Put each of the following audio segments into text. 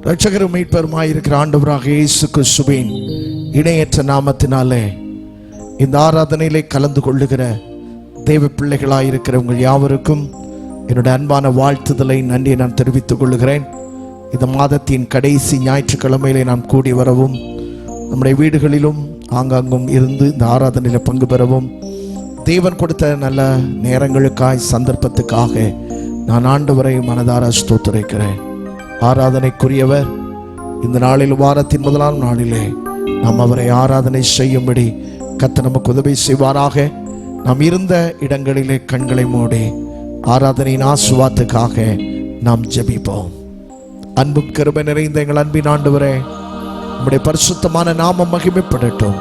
இரட்சகரும் மீட்பருமாயிருக்கிற ஆண்டவராக இயேசு கிறிஸ்துவின் இணையற்ற நாமத்தினாலே இந்த ஆராதனையிலே கலந்து கொள்ளுகிற தேவ பிள்ளைகளாயிருக்கிற உங்கள் யாவருக்கும் என்னுடைய அன்பான வாழ்த்துதலை நன்றி நான் தெரிவித்துக் கொள்ளுகிறேன். இந்த மாதத்தின் கடைசி ஞாயிற்றுக்கிழமையிலே நாம் கூடி வரவும், நம்முடைய வீடுகளிலும் ஆங்காங்கும் இருந்து இந்த ஆராதனையில் பங்கு பெறவும், தேவன் கொடுத்த நல்ல நேரங்களுக்காய் சந்தர்ப்பத்துக்காக நான் ஆண்டவரை மனதார ஸ்தோத்திரிக்கிறேன். ஆராதனைக்குரியவர். இந்த நாளில் வாரத்தின் முதலாம் நாளிலே நாம் அவரை ஆராதனை செய்யும்படி கர்த்தர் நமக்கு உதவி செய்வாராக. நாம் இருந்த இடங்களிலே கண்களை மூடி ஆராதனையின் ஆசீர்வாதத்துக்காக நாம் ஜெபிப்போம். அன்பும் கிருபை நிறைந்த எங்கள் அன்பின் ஆண்டவரே, நம்முடைய பரிசுத்தமான நாமம் மகிமைப்படட்டும்.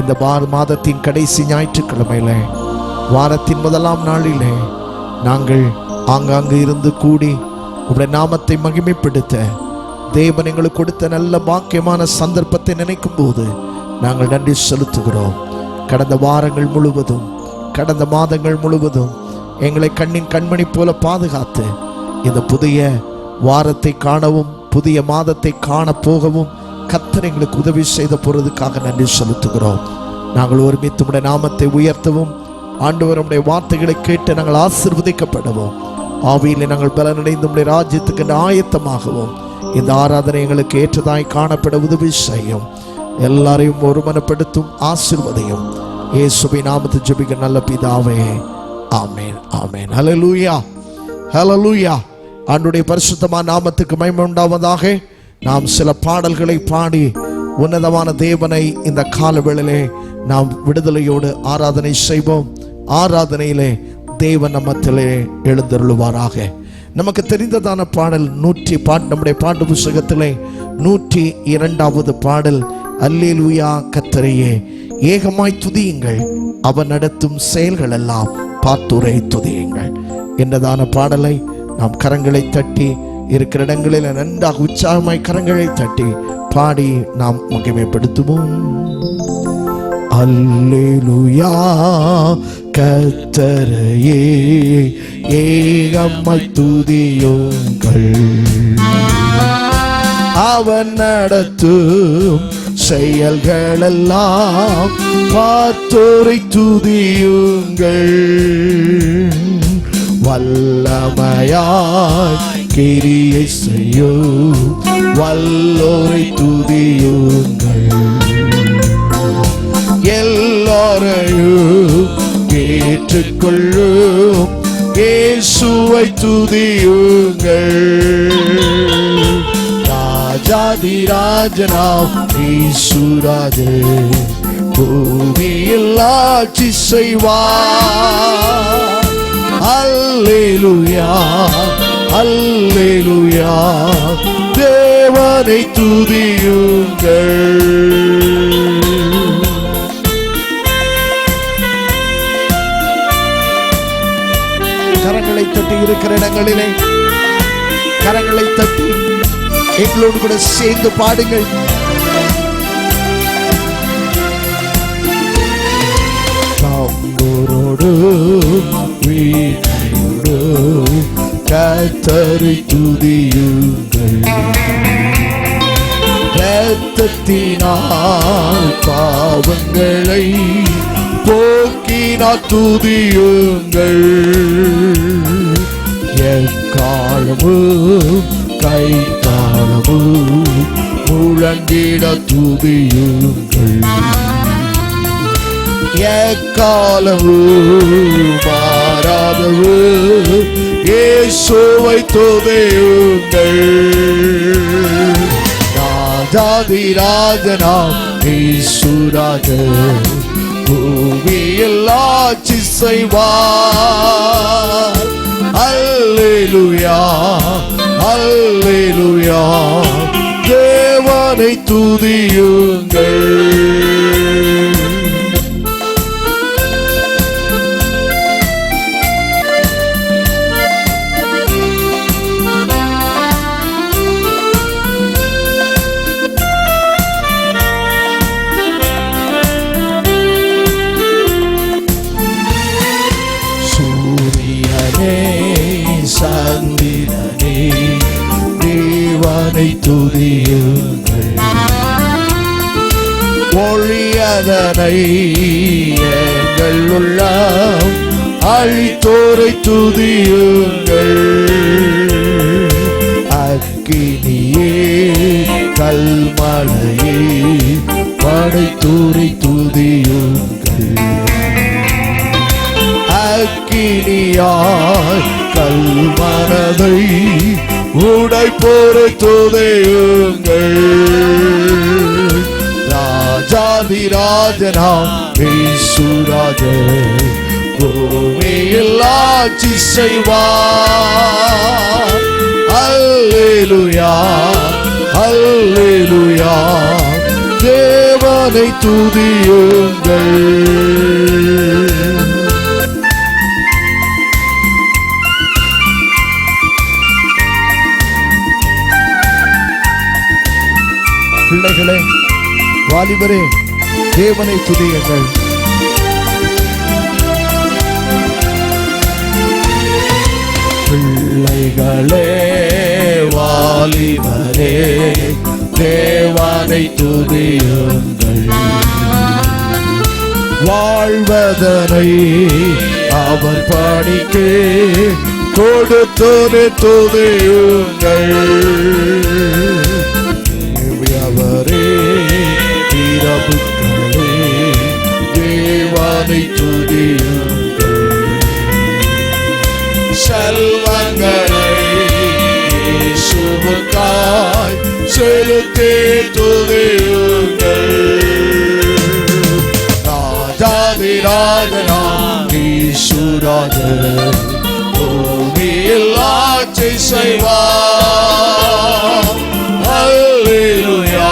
இந்த மாதத்தின் கடைசி ஞாயிற்றுக்கிழமையிலே வாரத்தின் முதலாம் நாளிலே நாங்கள் ஆங்காங்கு இருந்து கூடி உடைய நாமத்தை மகிமைப்படுத்த தேவன் எங்களுக்கு கொடுத்த நல்ல பாக்கியமான சந்தர்ப்பத்தை நினைக்கும் போது நாங்கள் நன்றி செலுத்துகிறோம். கடந்த வாரங்கள் முழுவதும், கடந்த மாதங்கள் முழுவதும் எங்களை கண்ணின் கண்மணி போல பாதுகாத்து இந்த புதிய வாரத்தை காணவும், புதிய மாதத்தை காண போகவும் கர்த்தர் எங்களுக்கு உதவி செய்த பொழுதுக்காக நன்றி செலுத்துகிறோம். நாங்கள் ஒருமித்து உடைய நாமத்தை உயர்த்தவும், ஆண்டவருடைய வார்த்தைகளை கேட்டு நாங்கள் ஆசீர்வதிக்கப்படவும், ஆவியிலே நாங்கள் பலனடைந்து உடைய ராஜ்யத்துக்கு ஆயத்தமாகவும் இந்த ஆராதனை எங்களுக்கு ஏற்றதாய் காணப்பட உதவி செய்யும். எல்லாரையும் ஒருமனப்படுத்தும் ஆசீர்வதியும். இயேசுவின் நாமத்தில் ஜெபிக்கிற நல்ல பிதாவே, ஆமென், ஆமென். ஹல்லேலூயா, ஹல்லேலூயா. ஆண்டவருடைய பரிசுத்தமான நாமத்துக்கு மகிமை உண்டாவதாக. நாம் சில பாடல்களை பாடி உன்னதமான தேவனை இந்த காலவேளையிலே நாம் விடுதலையோடு ஆராதனை செய்வோம். ஆராதனையிலே தேவன் நம்மத்திலே எழுந்தருளுவாராக. நமக்கு தெரிந்ததான பாடல் நம்முடைய பாட்டு புத்தகத்திலே 102வது பாடல், அல்லேலூயா கர்த்தரையே ஏகமாய் துதியுங்கள், அவர் நடத்தும் செயல்கள் எல்லாம் பார்த்துரை துதியுங்கள் என்றதான பாடலை நாம் கரங்களை தட்டி இருக்கிற இடங்களில் நன்றாக உற்சாகமாய் கரங்களை தட்டி பாடி நாம் மகிமைப்படுத்துவோம். அல்லேலூயா கர்த்தரையே ஏகமாய் துதியுங்கள், அவர் நடத்தும் செயல்களெல்லாம் பார்த்தோரை துதியுங்கள், வல்லமையாய் கிரியை செய்யும் வல்லோரை துதியுங்கள், எல்லாரையும் ஏற்றுக்கொள்ளும் இயேசுவை துதியுங்கள், ராஜாதி ராஜனாம் இயேசுராஜே பூமியில் ஆட்சி செய்வார். அல்லேலூயா, அல்லேலூயா தேவனை துதியுங்கள். கரங்களை தட்டி இருக்கிற இடங்களிலே கரங்களை தட்டி எங்களோடு கூட சேர்ந்து பாடுங்கள். தாம்பூரோடு வீணையோடு கர்த்தரை துதியுங்கள், இரத்தத்தினால் பாவங்களை போக்கினார் துதியுங்கள், எக்காலமும் கை தாளமும் முழங்கிட துதியுங்கள், எக்காலமும் மாறாதவர் இயேசுவை துதியுங்கள், ராஜாதி ராஜனாம் இயேசுராஜே பூமியில் ஆட்சி செய்வார். அல்லேலூயா, அல்லேலூயா தேவனை துதியுங்கள். சந்திரனே தேவனை ஒழியதனை எங்கள் உள்ளம் அழித்தோரை துதியுங்கள். அக்கினியே கல்மலையே படைத்தோரை துதியுங்கள். அக்கினியாய் கல்மனதை உடைப்போரை துதியுங்கள். ராஜாதிராஜனாம் இயேசுராஜர் பூமியில் ஆட்சி செய்வார். அல்லேலூயா அல்லேலூயா தேவனை துதியுங்கள். பிள்ளைகளே, வாலிபரே, தேவனை துதியுங்கள். பிள்ளைகளே, வாலிபரே, தேவனை துதியுங்கள். வாழ்வதனை அவர் பணிக்கு கொடுத்தோரை துதியுங்கள். அவரே பிரபுக்களே, தேவனை துதியுங்கள். செல்வங்களை இயேசுவுக்காய் செலுத்தி துதியுங்கள். ராஜாதிராஜனாம் இயேசுராஜர் பூமியில் ஆட்சி செய்வார். அல்லேலூயா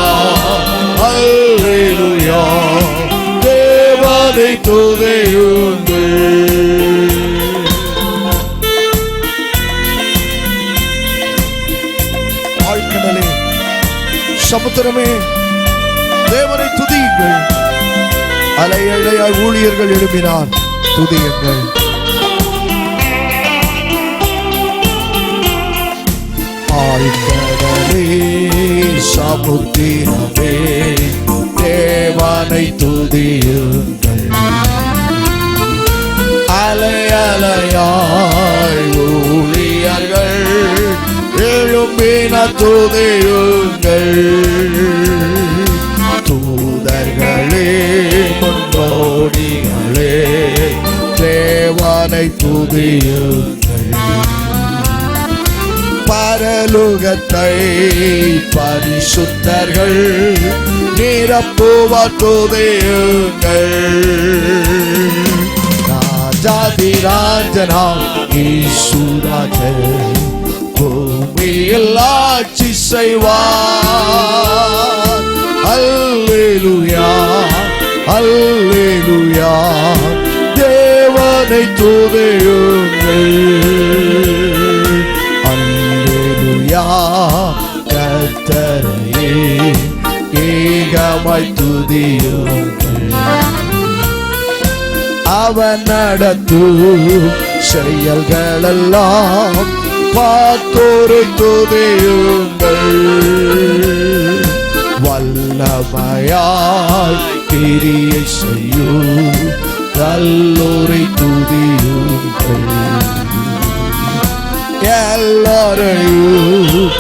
அல்லேலூயா தேவனை துதியுங்கள். ஆழ்கடலே, சமுத்திரமே, தேவனை துதியுங்கள். அலை அலையாய் ஊழியர்கள் எழுப்பினார், துதியுங்கள். ஆழ்கடலே, சமுத்திரமே, தேவனை துதியுங்கள். அலை அலையாய் ஊழியர்கள் எழும்பின துதியுங்கள். தூதர்களே, முன்னோடிகளே, தேவனை துதியுங்கள். பரலோகத்தை பரிசுத்தர்கள் நிரப்புவார், துதியுங்கள். ராஜாதிராஜனாம் இயேசுராஜர் பூமியில் ஆட்சி செய்வார். அல்லேலூயா அல்லேலூயா தேவனை துதியுங்கள். அல்லேலூயா கர்த்தரையே ஏகமாய் துதியுங்கள். அவன் நடத்தும் செயல்களெல்லாம் பார்த்தோரை துதியுங்கள். வல்லமையாய் கிரியை செய்யும் நல்லோரை துதியுங்கள். எல்லாரையும்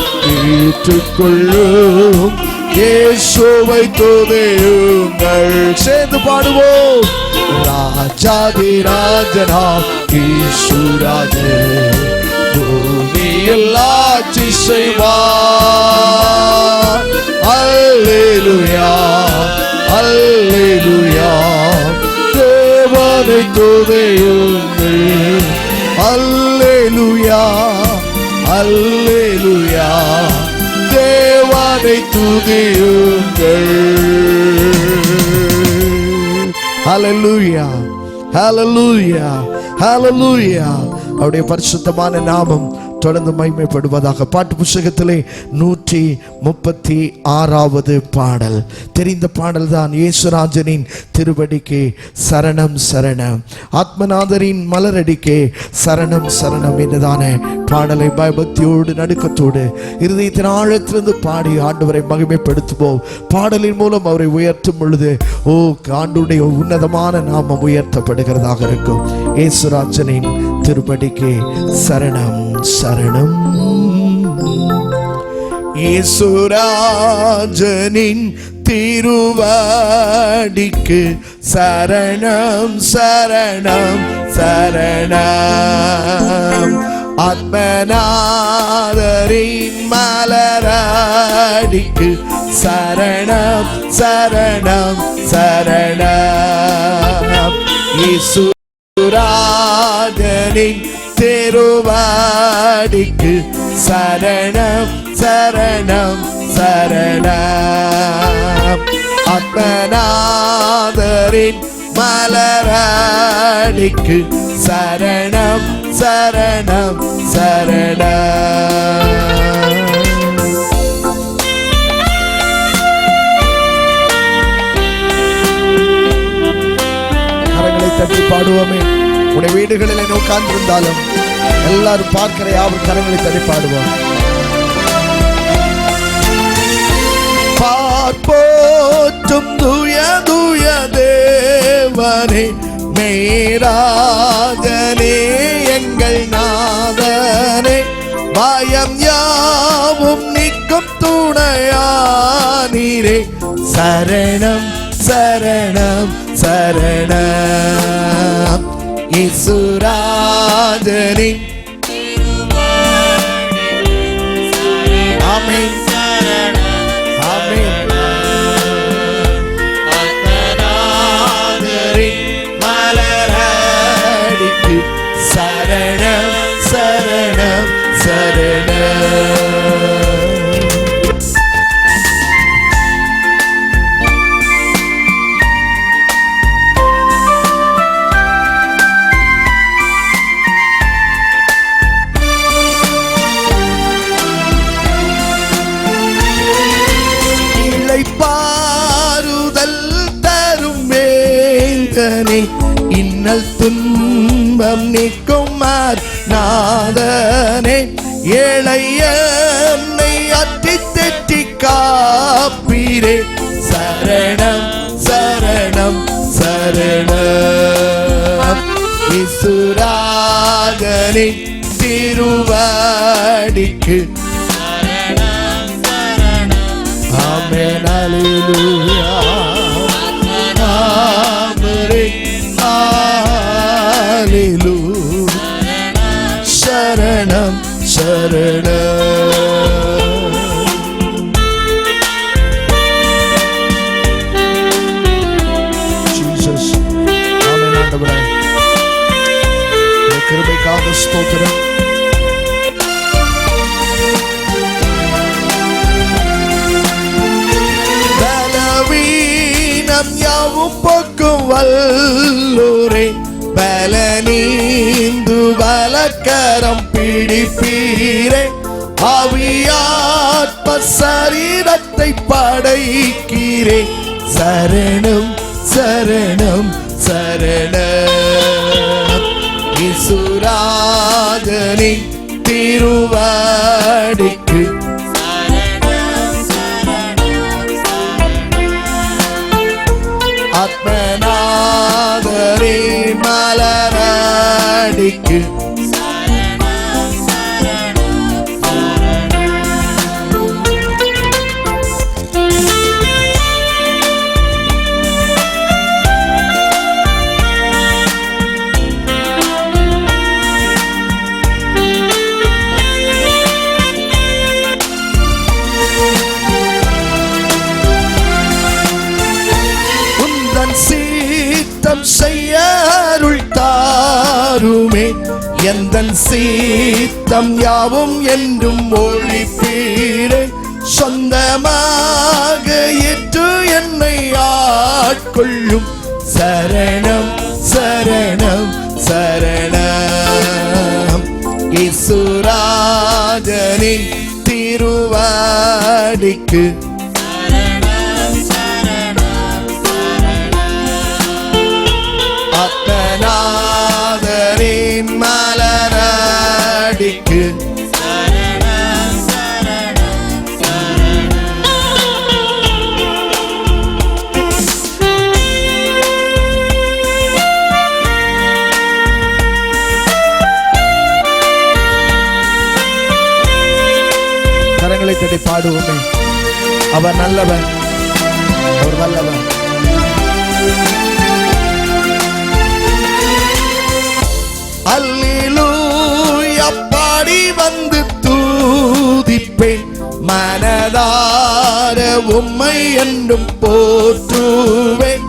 ஏற்றுக்கொள்ளும் இயேசுவை துதியுங்கள். சேர்ந்து பாடுவோம். ராஜாதிராஜனாம் இயேசுராஜர் பூமியில் ஆட்சி செய்வார். அல்லேலூயா அல்லேலூயா தேவனை துதியுங்கள். அல்லேலூயா அல்லேலூயா தேவனை துதியுங்கள். ஹல்லேலூயா ஹல்லேலூயா ஹல்லேலூயா. அவருடைய பரிசுத்தமான நாமம் தொடர்ந்து மகிமைப்படுவதாக. பாட்டு புஸ்தகத்திலே 136வது பாடல், தெரிந்த பாடல் தான். இயேசுராஜனின் திருவடிக்கே சரணம் சரணம், ஆத்மநாதரின் மலரடிக்கே சரணம் சரணம் என்றுதானே பாடலை பயபக்தியோடு நடுக்கத்தோடு இருதயத்தின் ஆழத்திலிருந்து பாடி ஆண்டவரை மகிமைப்படுத்துவோம். பாடலின் மூலம் அவரை உயர்த்தும் பொழுது ஆண்டவருடைய உன்னதமான நாமம் உயர்த்தப்படுகிறதாக இருக்கும். இயேசுராஜனின் திருப்படிக்கே சரணம் சரணம். இயேசுராஜனின் திருவடிக்கு சரணம் சரணம் சரணம், ஆத்மநாதரின் மலரடிக்கு சரணம் சரணம் சரணம், இயேசுராஜனின் திருவடிக்கு சரணம் சரணம் சரணம், ஆத்மநாதரின் மலரடிக்கு சரணம் சரணம் சரணம். கரங்களை தட்டி பாடுவோமே. உடைய வீடுகளில் உட்கார்ந்திருந்தாலும் எல்லாரும் பார்க்கிற யாவர் கரங்களை தட்டி பாடுவோம். பார்ப்போற்றும் தூய தூய தேவனே, மேராஜனே எங்கள் நாதனே, பயம் யாவும் நீக்கும் துணையானீரே, சரணம் சரணம் சரணம், இயேசுராஜனின் ஆமென் ஆமென், ஆத்மநாதரின் மலரடிக்கு சரணம் சரணம் சரணம். இன்னல் துன்பம் நீக்கும் நாதனே, ஏழையன்னை அத்தி தெற்றி காப்பீரே, சரணம் சரணம் சரணம், இயேசுராஜனின் திருவடிக்கு சரணம் சரணம் ஆமென் அல்லேலூயா. சரணம் சரணம். ஜீசஸ் ஆமென். ஆண்டவரே கிருபைக்காக ஸ்தோத்திரம். பலவீனம் யாவும் போக்கும் வல்லோரே, பலனீந்து பலக்கரம் பிடிப்பீரே, ஆவியாத்ம சரீரத்தை படைக்கிறே, சரணம் சரணம் சரணம், இயேசுராஜனின் திருவடிக்கு சரணம் சரணம் சரணம், ஆத்மநாதரின் மலரடிக்கு சரணம் சரணம் சரணம். உந்தன் சீத்தம் செய்ய அருள் தாருமே, எந்தன் சீத்தம் யாவும் என்றும் ஒழிப்பீரே, சொந்தமாக ஏற்று என்னை ஆட்கொள்ளும், சரணம் சரணம் சரணம், இயேசுராஜனின் திருவடிக்கு ஆத்மநாதரின் மலரடிக்கு கரங்களை தட்டி பாடுவோமே. அவர் நல்லவர், அவர் வல்லவர். அல்லேலூயா பாடி வந்து தூதிப்பேன், மனதார உம்மை என்றும் போற்றுவேன்.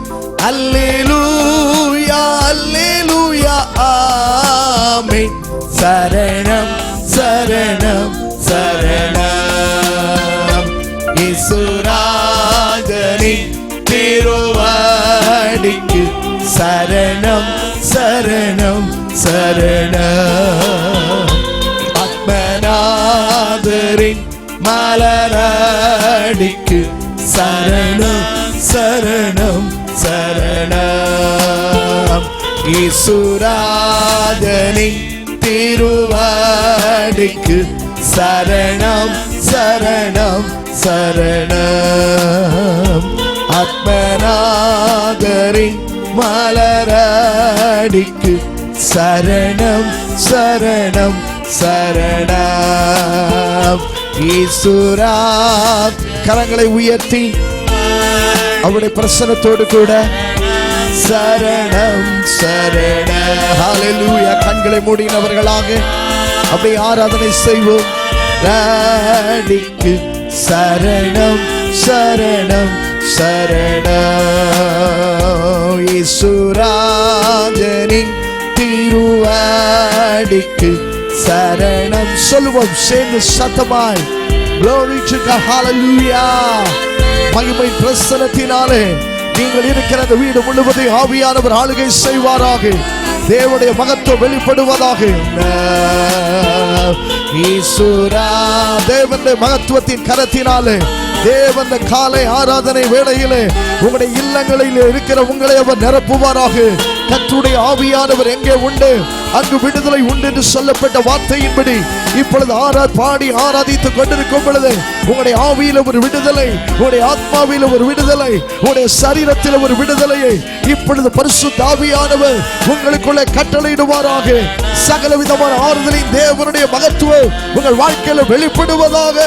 அல்லேலூயா அல்லேலூயா ஆமென். சரணம் சரணம் சரணம் இயேசுராஜனின் திருவடிக்கு சரணம் சரணம் சரணம். ஆத்மநாதரின் மலரடிக்கு சரணம் சரணம் சரணம். இயேசுராஜனின் திருவடிக்கு சரணம் சரணம் சரணம். ஆத்மநாதரின் மலரடிக்கு சரணம் சரணம் சரணம். ஈசுரா கரங்களை உயர்த்தி அவருடைய பிரசன்னத்தோடு கூட சரணம் சரணம். ஹல்லேலூயா. கண்களை மூடினவர்களாக அப்படியே ஆராதனை செய்வோம். ரடிக்கு சரணம் சரணம் சரணம். இயேசுராஜனின் திருவடிக்கு சரணம். சொல்லுவோம் சேர்ந்து சத்தமாய். Glory to God. Hallelujah. மகிமை பிரசன்னத்தினாலே நீங்கள் இருக்கிற அந்த வீடு முழுவதும் ஆவியானவர் ஆளுகை செய்வாராக. தேவனுடைய மகத்துவம் வெளிப்படுவதாக. ஈசுரா தேவனுடைய மகத்துவத்தின் கரத்தினாலே தேவன் காலை ஆராதனை வேளையிலே உங்களுடைய இல்லங்களில் இருக்கிற உங்களை அவர் நிரப்புவாராக. கர்த்தருடைய ஆவியானவர் எங்கே உண்டு அங்கு விடுதலை உண்டு என்று சொல்லப்பட்ட வார்த்தையின்படி இப்பொழுது பாடி ஆராதித்துக் கொண்டிருக்கும் பொழுது உங்களுடைய ஆவியில ஒரு விடுதலை, உங்களுடைய ஆத்மாவில ஒரு விடுதலை, உங்களுடைய சரீரத்தில் ஒரு விடுதலையை இப்பொழுது பரிசுத்த ஆவியானவர் உங்களுக்குள்ளே கட்டளையிடுவாராக. சகல விதமான ஆறுதலின் தேவனுடைய மகத்துவம் உங்கள் வாழ்க்கையில வெளிப்படுவதாக.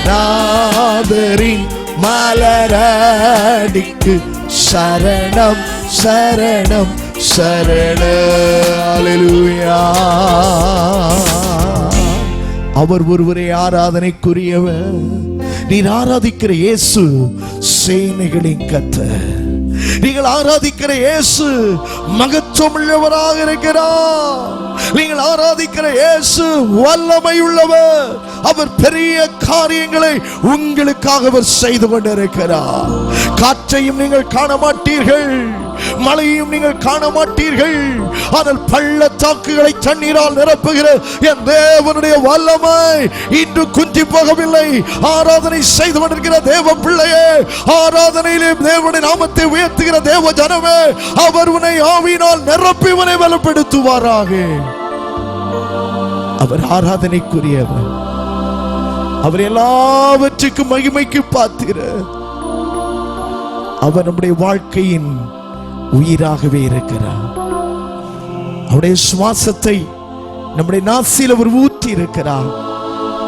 நாதரின் மலரடிக்கு சரணம் சரணம் சரணம். அல்லேலூயா. அவர் ஒருவரே ஆராதனைக்குரியவர். நீர் ஆராதிக்கிற இயேசு சேனைகளின் கர்த்தர். நீங்கள் ஆராதிக்கிற இயேசு மகத்துவம் உள்ளவராக இருக்கிறார். நீங்கள் ஆராதிக்கிற இயேசு வல்லமை உள்ளவர். அவர் பெரிய காரியங்களை உங்களுக்காக அவர் செய்து கொண்டிருக்கிறார். காற்றையும் நீங்கள் காண மாட்டீர்கள், மழையும் நீங்கள் காண மாட்டீர்கள். ஆனால் பள்ளத்தாக்குகளை தண்ணீரால் நிரப்புகிற என் தேவனுடைய வல்லமை இன்று குன்றி போகவில்லை. ஆராதனை செய்து கொண்டிருக்கிற தேவ பிள்ளையே, ஆராதனையிலே தேவனுடைய நாமத்தை உயர்த்துகிற தேவ ஜனமே, அவர் உன்னை ஆவியினால் நிரப்பி உன்னை பலப்படுத்துவாராக. அவர் ஆராதனைக்குரியவர். அவர் எல்லாவற்றுக்கும் மகிமைக்கு பாத்திரர். அவர் நம்முடைய வாழ்க்கையின் உயிராகவே இருக்கிறார். அவருடைய சுவாசத்தை நம்முடைய நாசியில் அவர் ஊற்றி இருக்கிறார்.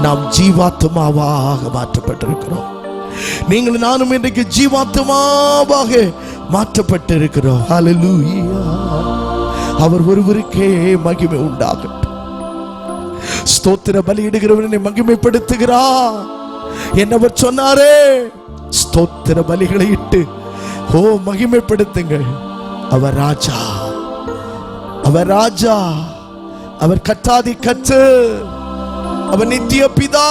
நாம் ஜீவாத்மாவாக மாற்றப்பட்டிருக்கிறோம். நீங்கள் நானும் இன்றைக்கு ஜீவாத்மாவாக மாற்றப்பட்டிருக்கிறோம். ஹல்லேலூயா. அவர் ஒருவருக்கே மகிமை உண்டாகட்டும். ஸ்தோத்திர பலியிடுகிறவனை மகிமைப்படுத்துகிறார். என்னவர் சொன்னாரே, ஸ்தோத்திர பலிகளை இட்டு மகிமைப்படுத்துங்கள். அவர் ராஜா, அவர் ராஜா, அவர் கர்த்தாதி கர்த்தர், அவர் நித்திய பிதா,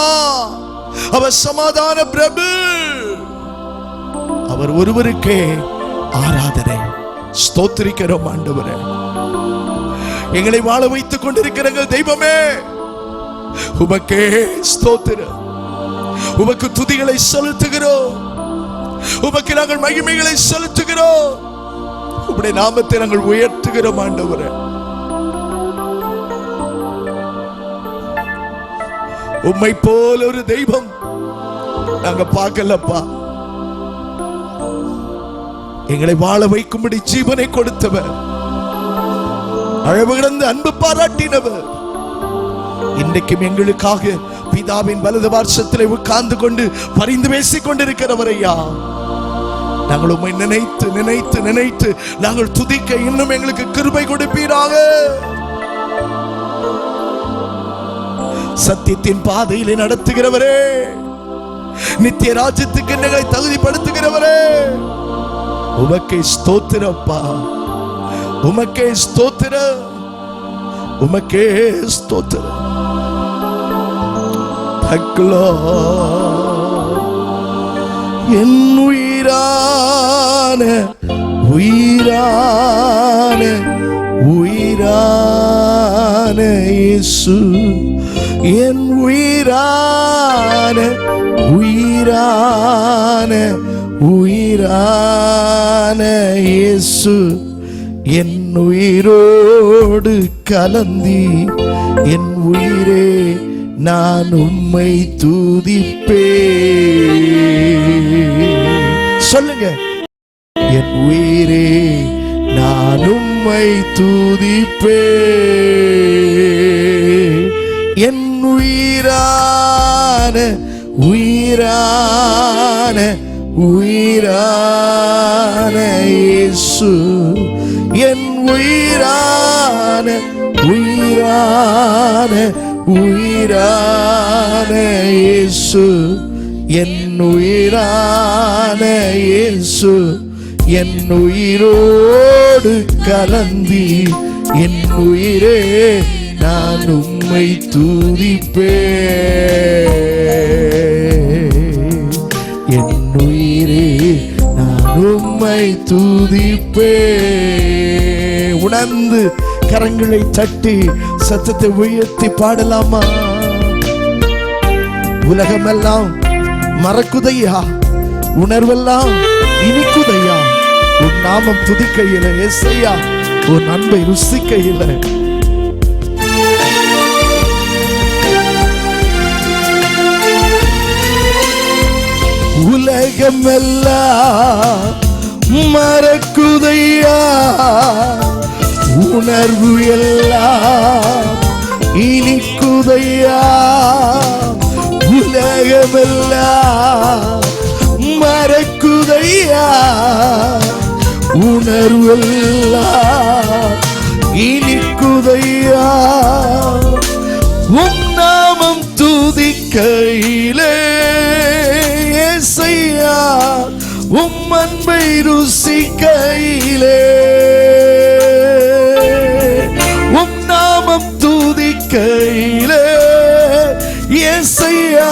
அவர் சமாதான பிரபு. அவர் ஒருவருக்கே ஆராதனை. ஸ்தோத்திரிக்கிறோம் ஆண்டவரே. எங்களை வாழ வைத்துக் கொண்டிருக்கிற தெய்வமே, உமக்கே ஸ்தோத்திரம். உமக்கு துதிகளை செலுத்துகிறோம். உமக்கு நாங்கள் மகிமைகளை செலுத்துகிறோம். உம்முடைய நாமத்தை நாங்கள் உயர்த்துகிறோம் ஆண்டவரே. உம்மை போல ஒரு தெய்வம் நாங்க பார்க்கலப்பா. எங்களை வாழ வைக்கும்படி ஜீவனை கொடுத்தவர், அழகு கிடந்து அன்பு பாராட்டினவர், இன்றைக்கும் எங்களுக்காக பிதாவின் வலது பார்சத்திலே உட்கார்ந்து கொண்டு பரிந்து பேசிக் கொண்டிருக்கிறவர் ஐயா. நாங்கள் உம்மை நினைத்து நினைத்து நினைத்து நாங்கள் துதிக்க இன்னும் எங்களுக்கு கிருபை கொடுப்பீராக. சத்தியத்தின் பாதையிலே நடத்துகிறவரே, நித்திய ராஜ்யத்துக்கு எங்களை தகுதிப்படுத்துகிறவரே, உமக்கே ஸ்தோத்திரப்பா. உமக்கே ஸ்தோத்திரம். உமக்கே ஸ்தோத்திரம். என் உயிரான உயிரான உயிரான இயேசு, என் உயிரான உயிரான உயிரான இயேசு, என் உயிரோடு கலந்தி என் உயிரே நான் உம்மை துதிப்பே. சொல்லுங்க, என் உயிரே நான் உம்மை துதிப்பே. என் உயிரான உயிரான உயிரான இயேசு, என் உயிரான உயிரான உயிரான இயேசு, என் உயிரான இயேசு, என் உயிரோடு கலந்தி என் உயிரே நான் உம்மை துதிப்பே. என் உயிரே நான் உம்மை துதிப்பே. உணர்ந்து கரங்களை தட்டி சத்தத்தை உயர்த்தி பாடலாமா? உலகமெல்லாம் மறக்குதையா, உணர்வெல்லாம் இனிக்குதையா, உன் நாமம் துதிக்கையில ஏசையா, உன் அன்பை ருசிக்கையில. உலகமெல்லாம் மறக்குதையா, உணர்வு எல்லாம் இனிக்குதையா. உலகமெல்லாம் மறக்குதையா, உணர்வு எல்லாம் இனிக்குதையா. உம் நாமம் துதிக்கையிலே ஏசையா, உம் அன்பை ருசிக்கையிலே, உம் நாமம் துதிக்கையிலே ஏசையா,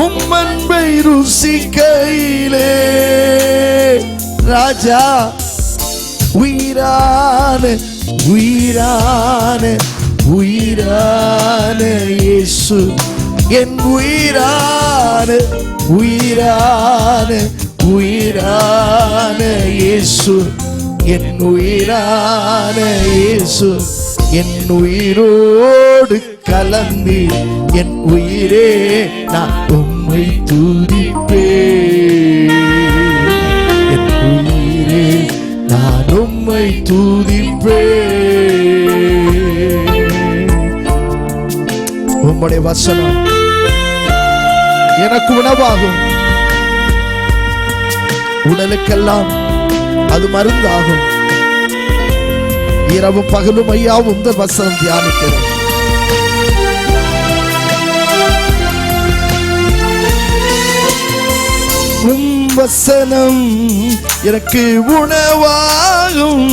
உம் அன்பை ருசிக்கையிலே. ராஜா உயிரான உயிரான உயிரான இயேசு, என் உயிரான உயிரான உயிரான இயேசு, என் உயிரான இயேசு, என் உயிரோடு கலந்து என் உயிரே நான் உம்மை துதிப்பே. என் உயிரே நான் உம்மை துதிப்பே. உம்முடைய வசனம் எனக்கு உணவாகும், உடலுக்கெல்லாம் அது மருந்தாகும். இரவும் பகலும் ஐயா உந்த வசனம் தியானிக்கிறேன். உம் வசனம் எனக்கு உணவாகும்,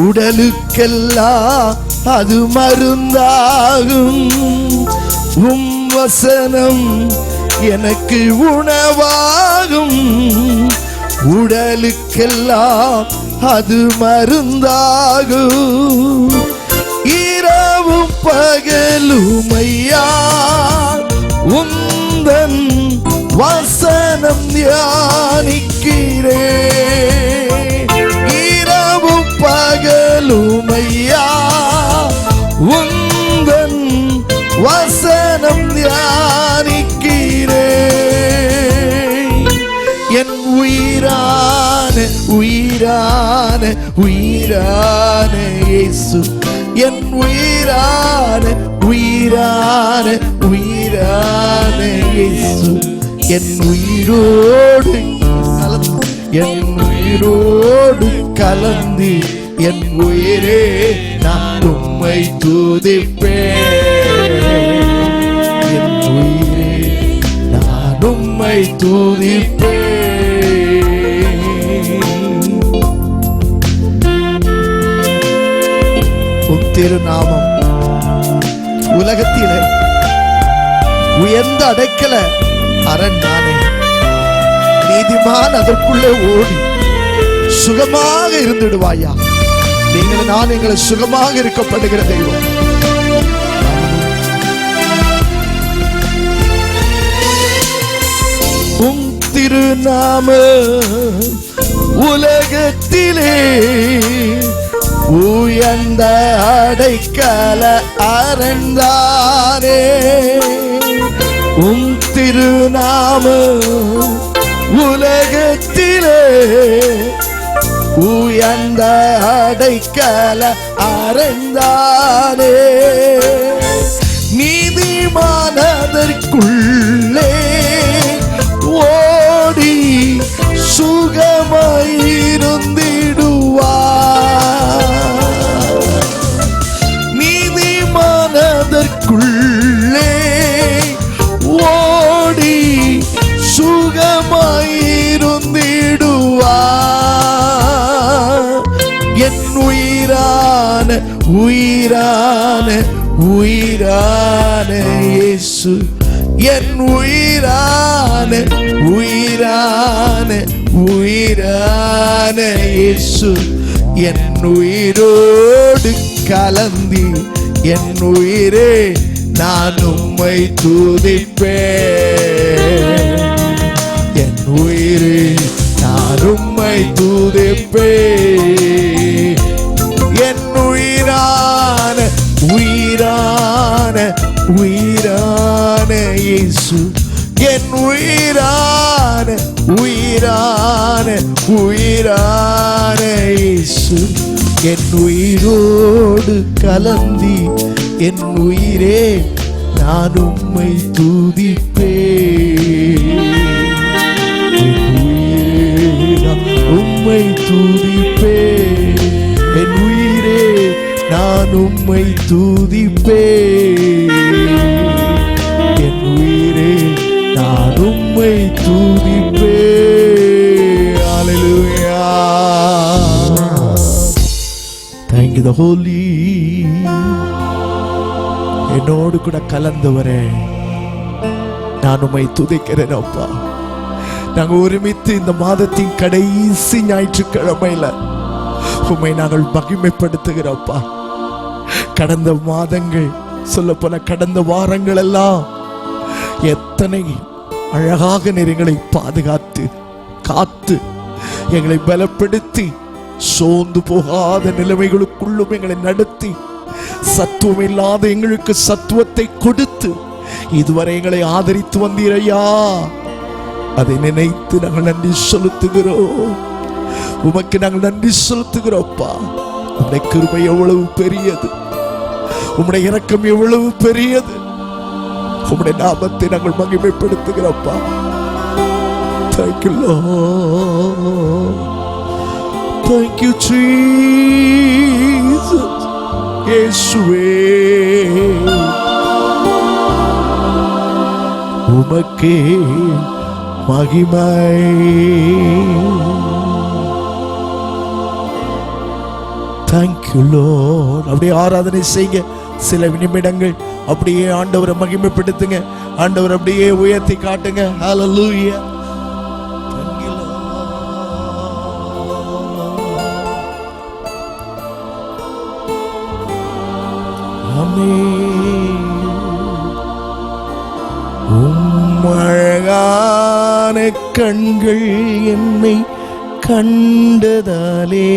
உடலுக்கெல்லாம் அது மருந்தாகும். உம் வசனம் எனக்கு உணவாகும், உடலுக்கெல்லாம் அது மருந்தாகும். இரவும் இரவும் பகலுமையா உந்தன் வசனம் தியானிக்கிறேன். இரவும் பகலுமையா உந்தன் வசனம் தியானிக்கிறேன். என் உயிரான உயிரான உயிரான இயேசு, என் உயிரான உயிரான உயிரான இயேசு, என் உயிரோடு என் உயிரோடு கலந்து என் உயிரே நான் உம்மை துதிப்பேன். என் உயிரே நான் உம்மை துதிப்பேன். உம் திருநாமம் உலகத்திலே உயர்ந்த அடைக்கல அரண் நானே. நீதிமான் அதற்குள்ளே ஓடி சுகமாக இருந்துடுவாயா. நீங்கள் நான் எங்களை சுகமாக இருக்கப்படுகிற தெய்வம். உம் திருநாம உலகத்திலே உயர்ந்த அடைக்கல அரண்தானே. உம் திருநாம உலகத்திலே உயர்ந்த அடைக்கல அரண்தானே. நீதிமானதற்குள்ளே ஓடி சுகமாயிருந்திடுவார். நீதிமானதற்குள்ளே ஓடி சுகமாயிருந்திடுவார். என் உயிரான உயிரான உயிரான இயேசு, என் உயிரான உயிரான உயிரான இயேசு, என் உயிரோடு கலந்தி என் உயிரே நான் உம்மை துதிப்பேன். என் உயிரே நான் உம்மை துதிப்பேன். என் உயிரான உயிரான உயிரான இயேசு, என் உயிரான உயிரான உயிரான இயேசு, என் உயிரோடு கலந்தி என் உயிரே நான் உம்மை துதிப்பேன். உம்மை துதிப்பேன். என் உயிரே நான் உம்மை துதிப்பேன். என் உயிரே நான் உம்மை துதிப்பேன். ஹல்லேலூயா. Thank you the Holy. என்னோடு கூட கலந்தவரே நான் உம்மை துதிக்கிறேன் அப்பா. நாங்கள் ஒருமித்து இந்த மாதத்தின் கடைசி ஞாயிற்றுக்கிழமையில உம்மை நாங்கள் மகிமைப்படுத்துகிறோம்ப்பா. கடந்த மாதங்கள் சொல்ல போன கடந்த வாரங்கள் எல்லாம் எத்தனை அழகாக எங்களை பாதுகாத்து காத்து எங்களை பலப்படுத்தி சோர்ந்து போகாத நிலைமைகளுக்குள்ளும் எங்களை நடத்தி சத்துவம் இல்லாத எங்களுக்கு சத்துவத்தை கொடுத்து இதுவரை எங்களை ஆதரித்து வந்தீரையா. அதை நினைத்து நாங்கள் நன்றி செலுத்துகிறோம். உமக்கு நாங்கள் நன்றி செலுத்துகிறோம்ப்பா. உம்முடைய கிருபை எவ்வளவு பெரியது, உம்முடைய இரக்கம் எவ்வளவு பெரியது. உம்முடைய நாமத்தை நாங்கள் மகிமைப்படுத்துகிறோம்ப்பா. Thank you Lord. Thank you Jesus. இயேசுவே உமக்கே மகிமை. Thank you Lord. அப்படியே ஆராதனை செய்யுங்க சில நிமிடங்கள். அப்படியே ஆண்டவரை மகிமைப்படுத்துங்க. ஆண்டவர் அப்படியே உயர்த்தி காட்டுங்க. Hallelujah. அழகான கண்கள் என்னை கண்டதாலே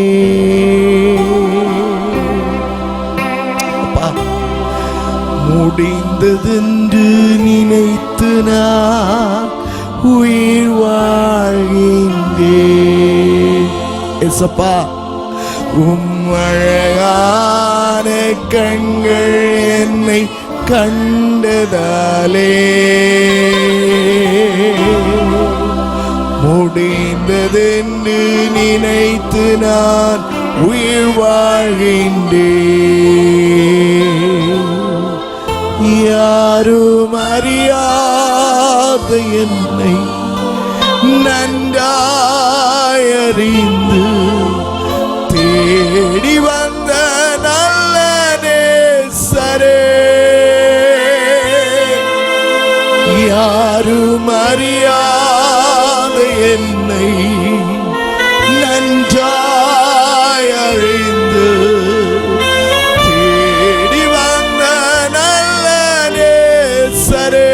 முடிந்ததென்று நினைத்து நான் உயிர் வாழ்கின்றேன். எசப்பா, அழகான கண்கள் என்னை கண்டதாலே முடிந்ததென்று நினைத்து நான் உயிர் வாழ்கின்றேன். யாரும் அறியாத என்னை நன்றாய் அறிந்து தேடி வந்த நல்ல நேசரே, யாரும் அறியாத என்னை நன்றாய் அறிந்து தேடி வந்த நல்ல நேசரே,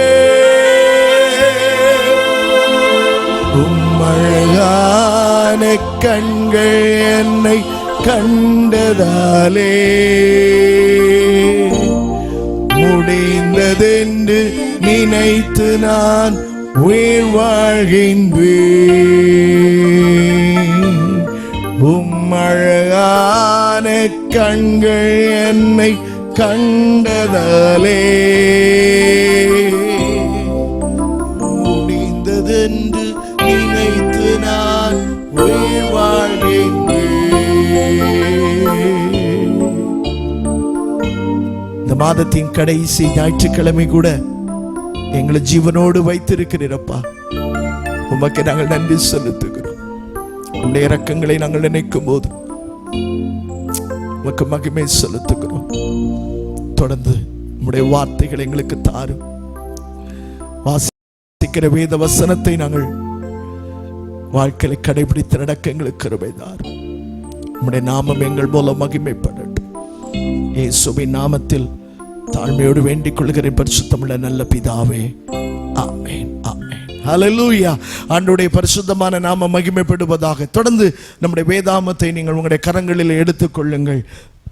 அழகான கண்கள் என்னை கண்டதாலே முடிந்ததென்று நினைத்து நான் உயிர் வாழ்கின்றேன். அழகான கண்கள் என்னை கண்டதாலே முடிந்ததென்று நினைத்து நான் உயிர் வாழ்கின்றேன். இந்த மாதத்தின் கடைசி ஞாயிற்றுக்கிழமை கூட எங்களை ஜீவனோடு வைத்திருக்கிறீரப்பா. உமக்கு நாங்கள் நன்றி செலுத்துகிறோம். உங்களுடைய இரக்கங்களை நாங்கள் நினைக்கும் போது உமக்கு மகிமை செலுத்துகிறோம். தொடர்ந்து உங்களுடைய வார்த்தைகள் எங்களுக்கு தாரும். வாசிக்கிற வேத வசனத்தை நாங்கள் வாழ்க்கையை கடைபிடித்து நடக்க எங்களுக்கு கிருபை தாரும். உம்முடைய நாமம் எங்கள் மூலம் மகிமைப்படட்டும். இயேசுவின் நாமத்தில் தாழ்மையோடு வேண்டிக் கொள்கிறேன் பரிசுத்தமுள்ள நல்ல பிதாவே, ஆமென், ஆமென். ஹல்லேலூயா. ஆண்டவருடைய பரிசுத்தமான நாமம் மகிமைப்படுவதாக. தொடர்ந்து நம்முடைய வேதாமத்தை நீங்கள் உங்களுடைய கரங்களில் எடுத்துக்கொள்ளுங்கள்.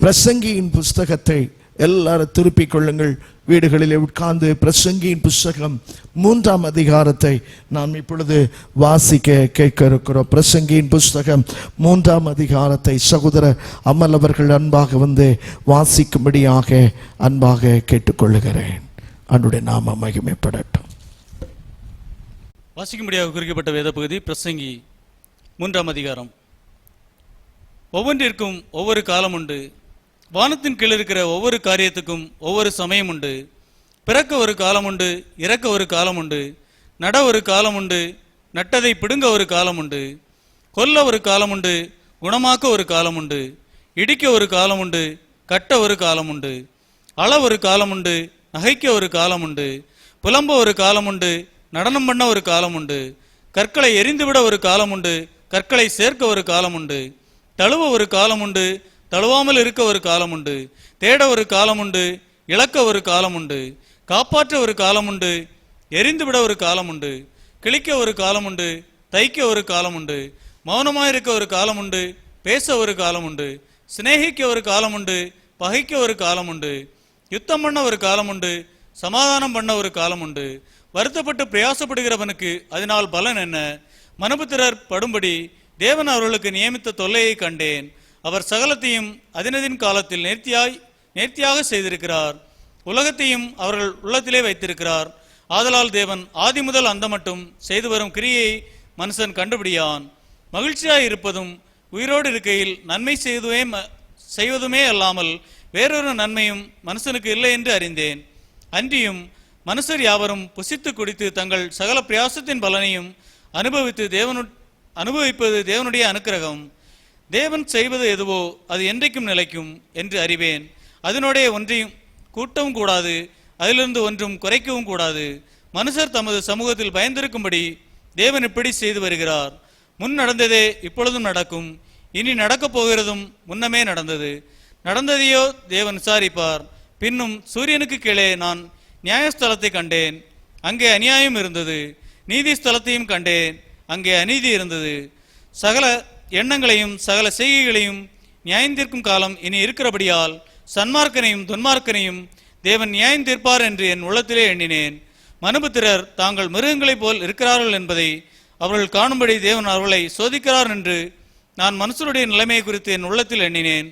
பிரசங்கியின் புஸ்தகத்தை எல்லாரும் திருப்பிக் கொள்ளுங்கள். வீடுகளிலே உட்கார்ந்து பிரசங்கியின் புஸ்தகம் 3ஆம் அதிகாரத்தை நாம் இப்பொழுது வாசிக்க கேட்க இருக்கிறோம். பிரசங்கியின் புஸ்தகம் 3ஆம் அதிகாரத்தை சகோதரர் அமல் அவர்கள் அன்பாக வந்து வாசிக்கும்படியாக அன்பாக கேட்டுக்கொள்ளுகிறேன். ஆண்டவருடைய நாமம் மகிமைப்படட்டும். வாசிக்கும்படியாக குறிக்கப்பட்ட வேத பகுதி பிரசங்கி 3ஆம் அதிகாரம். ஒவ்வொன்றிற்கும் ஒவ்வொரு காலம் உண்டு. வானத்தின் கீழ் இருக்கிற ஒவ்வொரு காரியத்துக்கும் ஒவ்வொரு சமயம் உண்டு. பிறக்க ஒரு காலம் உண்டு, இறக்க ஒரு காலம் உண்டு. நட ஒரு காலம் உண்டு, நட்டதை பிடுங்க ஒரு காலம் உண்டு. கொல்ல ஒரு காலம் உண்டு, குணமாக்க ஒரு காலம் உண்டு. இடிக்க ஒரு காலம் உண்டு, கட்ட ஒரு காலம் உண்டு. அள ஒரு காலம் உண்டு, நகைக்க ஒரு காலம் உண்டு. புலம்ப ஒரு காலம் உண்டு, நடனம் பண்ண ஒரு காலம் உண்டு. கற்களை எரிந்துவிட ஒரு காலம் உண்டு, கற்களை சேர்க்க ஒரு காலம் உண்டு. தழுவ ஒரு காலம் உண்டு, தழுவாமல் இருக்க ஒரு காலம் உண்டு. தேட ஒரு காலம் உண்டு, இழக்க ஒரு காலம் உண்டு. காப்பாற்ற ஒரு காலம் உண்டு, எரிந்துவிட ஒரு காலம் உண்டு. கிழிக்க ஒரு காலம் உண்டு, தைக்க ஒரு காலம் உண்டு. மௌனமாயிருக்க ஒரு காலம் உண்டு, பேச ஒரு காலம் உண்டு. சிநேகிக்க ஒரு காலம் உண்டு, பகைக்க ஒரு காலம் உண்டு. யுத்தம் பண்ண ஒரு காலம் உண்டு, சமாதானம் பண்ண ஒரு காலம் உண்டு. வருத்தப்பட்டு பிரயாசப்படுகிறவனுக்கு அதனால் பலன் என்ன? மனபுத்திரர் படும்படி தேவன் அவர்களுக்கு நியமித்த தொல்லையை கண்டேன். அவர் சகலத்தையும் அதினதின் காலத்தில் நேர்த்தியாக செய்திருக்கிறார். உலகத்தையும் அவர்கள் உள்ளத்திலே வைத்திருக்கிறார். ஆதலால் தேவன் ஆதி முதல் அந்த மட்டும் செய்து வரும் கிரியை மனுஷன் கண்டுபிடியான். மகிழ்ச்சியாய் இருப்பதும் உயிரோடு இருக்கையில் நன்மை செய்வதுமே அல்லாமல் வேறொரு நன்மையும் மனுஷனுக்கு இல்லை என்று அறிந்தேன். அன்றியும் மனுஷர் யாவரும் புசித்து குடித்து தங்கள் சகல பிரயாசத்தின் பலனையும் அனுபவிப்பது தேவனுடைய அனுக்கிரகம். தேவன் செய்வது எதுவோ அது என்றைக்கும் நிலைக்கும் என்று அறிவேன். அதனுடைய ஒன்றையும் கூட்டவும் கூடாது, அதிலிருந்து ஒன்றும் குறைக்கவும் கூடாது. மனுஷர் தமது சமூகத்தில் பயந்திருக்கும்படி தேவன் இப்படி செய்து வருகிறார். முன் நடந்ததே இப்பொழுதும் நடக்கும், இனி நடக்கப் போகிறதும் முன்னமே நடந்தது. நடந்ததையோ தேவன் விசாரிப்பார், பின்னும் சூரியனுக்கு கீழே நான் நியாயஸ்தலத்தை கண்டேன், அங்கே அநியாயம் இருந்தது. நீதி ஸ்தலத்தையும் கண்டேன், அங்கே அநீதி இருந்தது. சகல எண்ணங்களையும் சகல செய்கைகளையும் நியாயந்தீர்க்கும் காலம் இனி இருக்கிறபடியால் சன்மார்க்கனையும் துன்மார்க்கனையும் தேவன் நியாயம் தீர்ப்பார் என்று என் உள்ளத்திலே எண்ணினேன். மனுபுத்திரர் தாங்கள் மிருகங்களைப் போல் இருக்கிறார்கள் என்பதை அவர்கள் காணும்படி தேவன் அவர்களை சோதிக்கிறார் என்று நான் மனுஷருடைய நிலைமையை குறித்து என் உள்ளத்தில் எண்ணினேன்.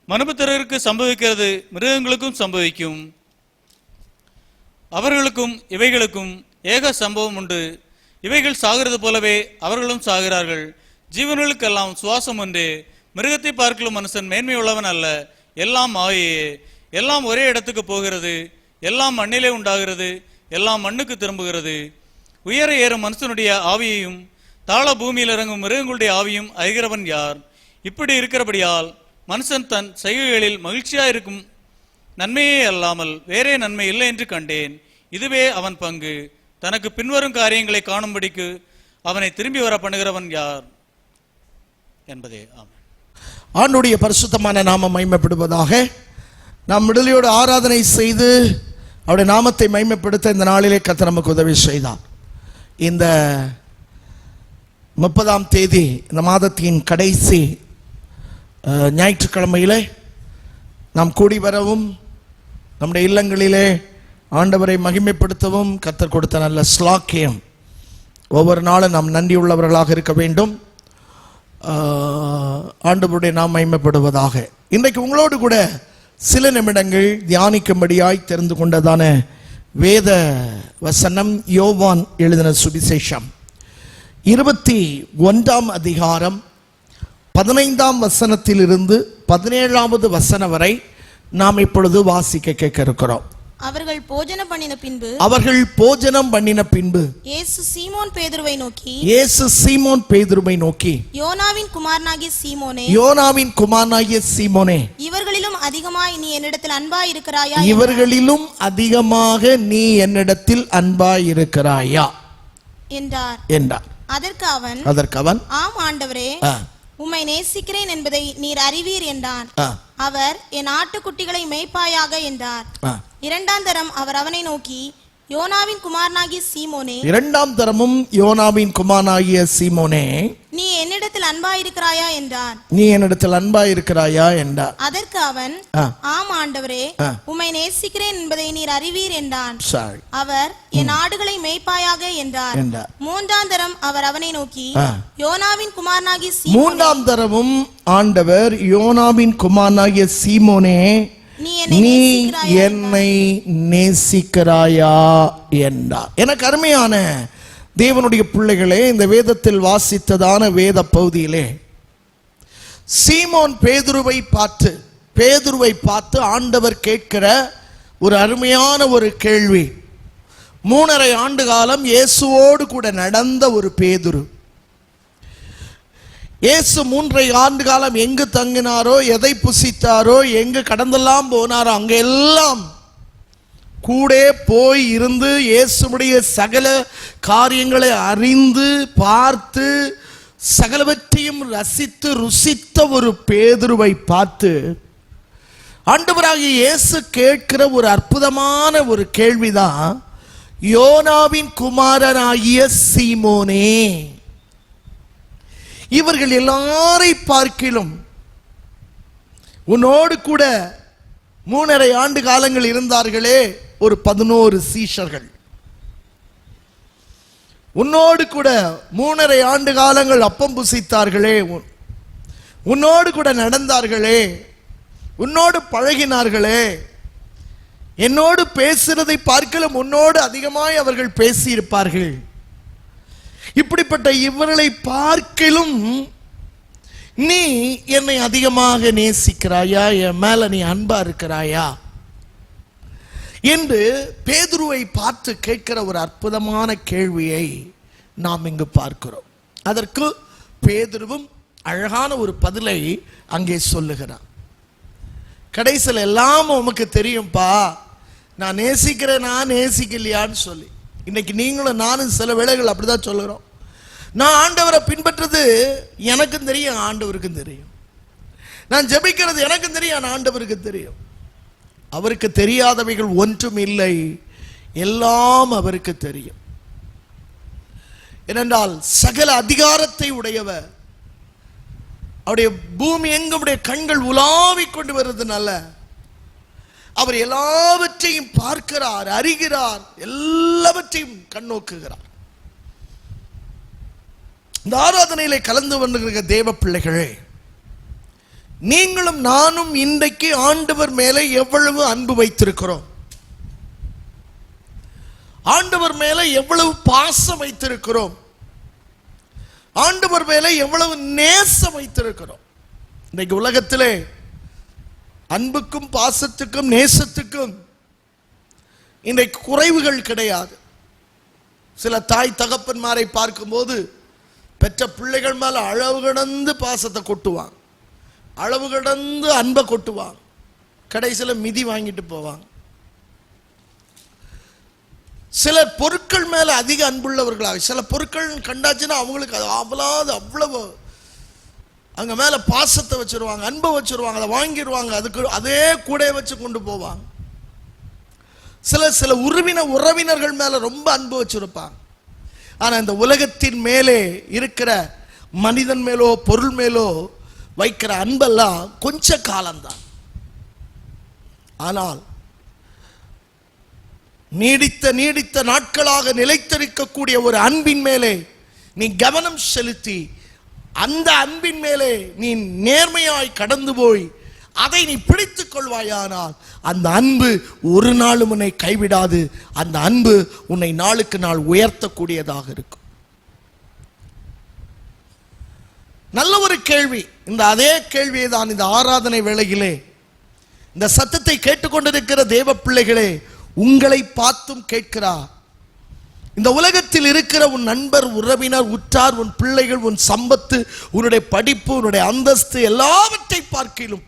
மனுபுத்திரருக்கு சம்பவிக்கிறது மிருகங்களுக்கும் சம்பவிக்கும். அவர்களுக்கும் இவைகளுக்கும் ஏக சம்பவம் உண்டு. இவைகள் சாகிறது போலவே அவர்களும் சாகிறார்கள். ஜீவன்களுக்கெல்லாம் சுவாசம் உண்டு. மிருகத்தை பார்க்கலும் மனுஷன் மேன்மை உள்ளவன் அல்ல. எல்லாம் மாயையே. எல்லாம் ஒரே இடத்துக்கு போகிறது. எல்லாம் மண்ணிலே உண்டாகிறது. எல்லாம் மண்ணுக்கு திரும்புகிறது. உயர ஏறும் மனுஷனுடைய ஆவியையும் தாழ பூமியில் இறங்கும் மிருகங்களுடைய ஆவியும் அறிகிறவன் யார்? இப்படி இருக்கிறபடியால் மனுஷன் தன் செய்கைகளில் மகிழ்ச்சியாயிருக்கும் நன்மையே அல்லாமல் வேறே நன்மை இல்லை என்று கண்டேன். இதுவே அவன் பங்கு. தனக்கு பின்வரும் காரியங்களை காணும்படிக்கு அவனை திரும்பி வர பண்ணுகிறவன் யார் என்பதே. ஆமென். ஆண்டுடைய பரிசுத்தமான நாமம் மகிமைப்படுவதாக. நாம் விடுதலையோடு ஆராதனை செய்து அவருடைய நாமத்தை மகிமைப்படுத்த இந்த நாளிலே கர்த்தர் நமக்கு உதவி செய்தார். இந்த 30ஆம் தேதி இந்த மாதத்தின் கடைசி ஞாயிற்றுக்கிழமையிலே நாம் கூடி வரவும் நம்முடைய இல்லங்களிலே ஆண்டவரை மகிமைப்படுத்தவும் கர்த்தர் கொடுத்த நல்ல ஸ்லாக்கியம். ஒவ்வொரு நாளும் நாம் நன்றியுள்ளவர்களாக இருக்க வேண்டும். ஆண்டவருடைய நாம் மகிமைப்படுவதாக. இன்றைக்கு உங்களோடு கூட சில நிமிடங்கள் தியானிக்கும்படியாய் தெரிந்து கொண்டதான வேத வசனம் யோவான் எழுதின சுவிசேஷம் 21ஆம் அதிகாரம் 15ஆம் வசனத்திலிருந்து 17வது வசனம் வரை நாம் இப்பொழுது வாசிக்க கேட்க இருக்கிறோம். அவர்கள் போஜனம் பண்ணின பின்பு இயேசு சீமோன் பேதுருவை நோக்கி யோனாவின் குமாரனாகிய சீமோனே இவர்களிலும் அதிகமாக நீ என்னிடத்தில் அன்பாய் இருக்கிறாயா என்றார். அதற்கு அவன் ஆம் ஆண்டவரே, உம்மை நேசிக்கிறேன் என்பதை நீர் அறிவீர் என்றான். அவர் என் ஆட்டுக்குட்டிகளை மேய்ப்பாயாக என்றார். இரண்டாம் தரம் அவர் அவனை நோக்கி யோனாவின் குமாரனாகிய சீமோனே, இரண்டாம் தரமும் யோனாவின் குமாரனாகிய சீமோனே, நீ என்னிடத்தில் அன்பாயிருக்கிறாயா என்றார். அதற்கு அவன் ஆம் ஆண்டவரே, உம்மை நேசிக்கிறேன் என்பதை நீர் அறிவீர் என்றான். அவர் என் ஆடுகளை மேய்ப்பாயாக என்றார். மூன்றாம் தரம் அவர் அவனை நோக்கி யோனாவின் குமாரனாகிய சீமோனே, மூன்றாம் தரமும் ஆண்டவர் யோனாவின் குமாரனாகிய சீமோனே, நீ என்னை நேசிக்கிறாயா என்றார். எனக்கு அருமையான தேவனுடைய பிள்ளைகளே, இந்த வேதத்தில் வாசித்ததான வேத பகுதியிலே சீமோன் பேதுருவை பார்த்து ஆண்டவர் கேட்கிற ஒரு அருமையான ஒரு கேள்வி. 3.5 ஆண்டு காலம் இயேசுவோடு கூட நடந்த ஒரு பேதுரு. இயேசு 3.5 ஆண்டு காலம் எங்கு தங்கினாரோ, எதை புசித்தாரோ, எங்கு கடந்தெல்லாம் போனாரோ அங்கெல்லாம் கூட போய் இருந்து இயேசுடைய சகல காரியங்களை அறிந்து பார்த்து சகலவற்றையும் ரசித்து ருசித்த ஒரு பேதுருவை பார்த்து ஆண்டவராகிய இயேசு கேட்கிற ஒரு அற்புதமான ஒரு கேள்விதான், யோனாவின் குமாரனாகிய சீமோனே, இவர்கள் எல்லாரை பார்க்கிலும் உன்னோடு கூட 3.5 ஆண்டு காலங்கள் இருந்தார்களே ஒரு 11 சீஷர்கள், உன்னோடு கூட 3.5 ஆண்டு காலங்கள் அப்பம் புசித்தார்களே, உன்னோடு கூட நடந்தார்களே, உன்னோடு பழகினார்களே, என்னோடு பேசுறதை பார்க்கலும் உன்னோடு அதிகமாய் அவர்கள் பேசியிருப்பார்கள். இப்படிப்பட்ட இவர்களை பார்க்கலும் நீ என்னை அதிகமாக நேசிக்கிறாயா, என் மேல நீ அன்பா இருக்கிறாயா என்று பேதுருவை பார்த்து கேட்கிற ஒரு அற்புதமான கேள்வியை நாம் இங்கு பார்க்கிறோம். அதற்கு பேதுருவும் அழகான ஒரு பதிலை அங்கே சொல்லுகிறான். கடைசியில் எல்லாம் உமக்கு தெரியும்பா, நான் நேசிக்கிறேனா நேசிக்கலையான்னு சொல்லி. இன்னைக்கு நீங்களும் நானும் சில வேளைகள் அப்படிதான் சொல்லுறோம். நான் ஆண்டவரை பின்பற்றது எனக்கும் தெரியும், ஆண்டவருக்கும் தெரியும். நான் ஜெபிக்கிறது எனக்கும் தெரியும், ஆண்டவருக்கு தெரியும். அவருக்கு தெரியாதவைகள் ஒன்றும் இல்லை, எல்லாம் அவருக்கு தெரியும். ஏனென்றால் சகல அதிகாரத்தை உடையவர். அவருடைய பூமி எங்களுடைய கண்கள் உலாவிக் கொண்டு வருவதனால அவர் எல்லாவற்றையும் பார்க்கிறார், அறிகிறார், எல்லாவற்றையும் கண்ணோக்குகிறார். இந்த ஆராதனையிலே கலந்து கொண்டிருக்கிற தேவ பிள்ளைகளே, நீங்களும் நானும் இன்றைக்கு ஆண்டவர் மேலே எவ்வளவு அன்பு வைத்திருக்கிறோம், ஆண்டவர் மேலே எவ்வளவு பாசம் வைத்திருக்கிறோம், ஆண்டவர் மேலே எவ்வளவு நேசம் வைத்திருக்கிறோம். இன்றைக்கு உலகத்திலே அன்புக்கும் பாசத்துக்கும் நேசத்துக்கும் இன்றைக்கு குறைவுகள் கிடையாது. சில தாய் தகப்பன்மாரை பார்க்கும்போது பெற்ற பிள்ளைகள் மேல அளவு கடந்து பாசத்தை கொட்டுவாங்க, அளவு கடந்து அன்பை கொட்டுவாங்க, கடைசியில் மிதி வாங்கிட்டு போவாங்க. சில பொருட்கள் மேல அதிக அன்புள்ளவர்களாக, சில பொருட்கள் கண்டாச்சுன்னா அவங்களுக்கு அவ்வளவு அங்க மேல பாசத்தை வச்சிருவாங்க, அன்பை வச்சிருவாங்க, அதை வாங்கிடுவாங்க, அதுக்கு அதே கூட வச்சு கொண்டு போவாங்க. சில உறவினர்கள் மேல ரொம்ப அன்பு வச்சிருப்பாங்க. ஆனா இந்த உலகத்தின் மேலே இருக்கிற மனிதன் மேலோ பொருள் மேலோ வைக்கிற அன்பெல்லாம் கொஞ்ச காலம்தான். ஆனால் நீடித்த நாட்களாக நிலைத்திருக்கக்கூடிய ஒரு அன்பின் மேலே நீ கவனம் செலுத்தி, அந்த அன்பின் மேலே நீ நேர்மையாய் கடந்து போய் அதை நீ பிடித்துக் கொள்வாயானால் அந்த அன்பு ஒரு நாளும் உன்னை கைவிடாது. அந்த அன்பு உன்னை நாளுக்கு நாள் உயர்த்தக்கூடியதாக இருக்கும். நல்ல ஒரு கேள்வி. இந்த அதே கேள்வியை தான் இந்த ஆராதனை வேளையிலே இந்த சத்தத்தை கேட்டுக்கொண்டிருக்கிற தேவ பிள்ளைகளே உங்களை பார்த்தும் கேட்கிறார். இந்த உலகத்தில் இருக்கிற உன் நண்பர், உறவினர், உற்றார், உன் பிள்ளைகள், உன் சம்பத்து, உன்னுடைய படிப்பு, உன்னுடைய அந்தஸ்து எல்லாவற்றை பார்க்கிலும்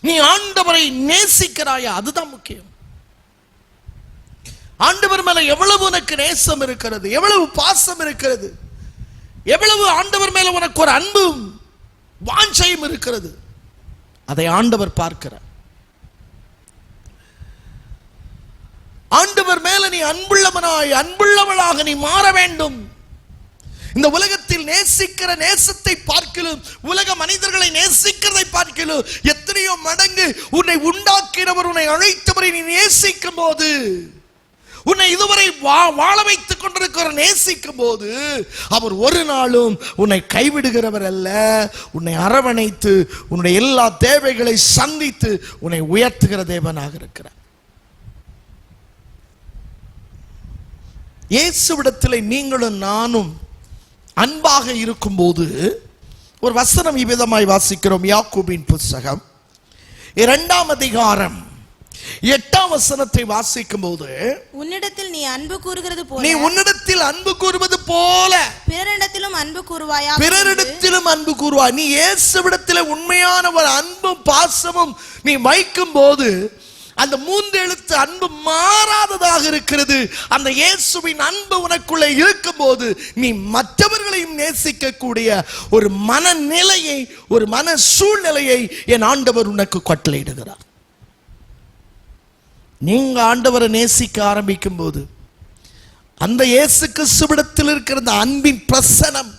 நீ ஆண்டவரை நேசிக்கிறாயா? அதுதான் முக்கியம். ஆண்டவர் மேல எவ்வளவு உனக்கு நேசம் இருக்கிறது, எவ்வளவு பாசம் இருக்கிறது, எவ்வளவு ஆண்டவர் மேல உனக்கு ஒரு அன்பும் வாஞ்சையும் இருக்கிறது, அதை ஆண்டவர் பார்க்கிறார். ஆண்டவர் மேல நீ அன்புள்ளவனாய் அன்புள்ளவளாக நீ மாற வேண்டும். இந்த உலகத்தில் நேசிக்கிற நேசத்தை பார்க்கலும், உலக மனிதர்களை நேசிக்கிறதை பார்க்கலும் எத்தனையோ மடங்கு உன்னை உண்டாக்கினவர், உன்னை அழைத்தவரை நீ நேசிக்கும் போது, உன்னை இதுவரை வாழ வைத்துக் கொண்டிருக்கிற நேசிக்கும் போது அவர் ஒரு நாளும் உன்னை கைவிடுகிறவர் அல்ல. உன்னை அரவணைத்து உன்னுடைய எல்லா தேவைகளை சந்தித்து உன்னை உயர்த்துகிற தேவனாக இருக்கிறார். இயேசுவிடத்தில் நீங்களும் நானும் அன்பாக இருக்கும்போது ஒரு வசனம் இவ்விதமாய் வாசிக்கிறோம். யாக்கோபின் புத்தகம் 2ஆம் அதிகாரம் 8ஆம் வசனத்தை வாசிக்கும் போது, உன்னிடத்தில் நீ அன்பு கூறுகிறது போல, நீ உன்னிடத்தில் அன்பு கூறுவது போல பிறரிடத்திலும் அன்பு கூறுவாயா, பிறரிடத்திலும் அன்பு கூறுவாய். நீ இயேசுவிடத்தில் உண்மையான ஒரு அன்பும் பாசமும் நீ வைக்கும் போது அந்த 3 எழுத்து அன்பு மாறாததாக இருக்கிறது. அந்த இயேசுவின் அன்பு உனக்குள்ளே இருக்கும் போது நீ மற்றவர்களையும் நேசிக்கக்கூடிய ஒரு மனநிலையை, ஒரு மன சூழ்நிலையை என் ஆண்டவர் உனக்கு கட்டளையிடுகிறார். நீங்க ஆண்டவரை நேசிக்க ஆரம்பிக்கும் போது அந்த இயேசு கிறிஸ்துவிடத்தில் இருக்கிற அந்த அன்பின் பிரசனம்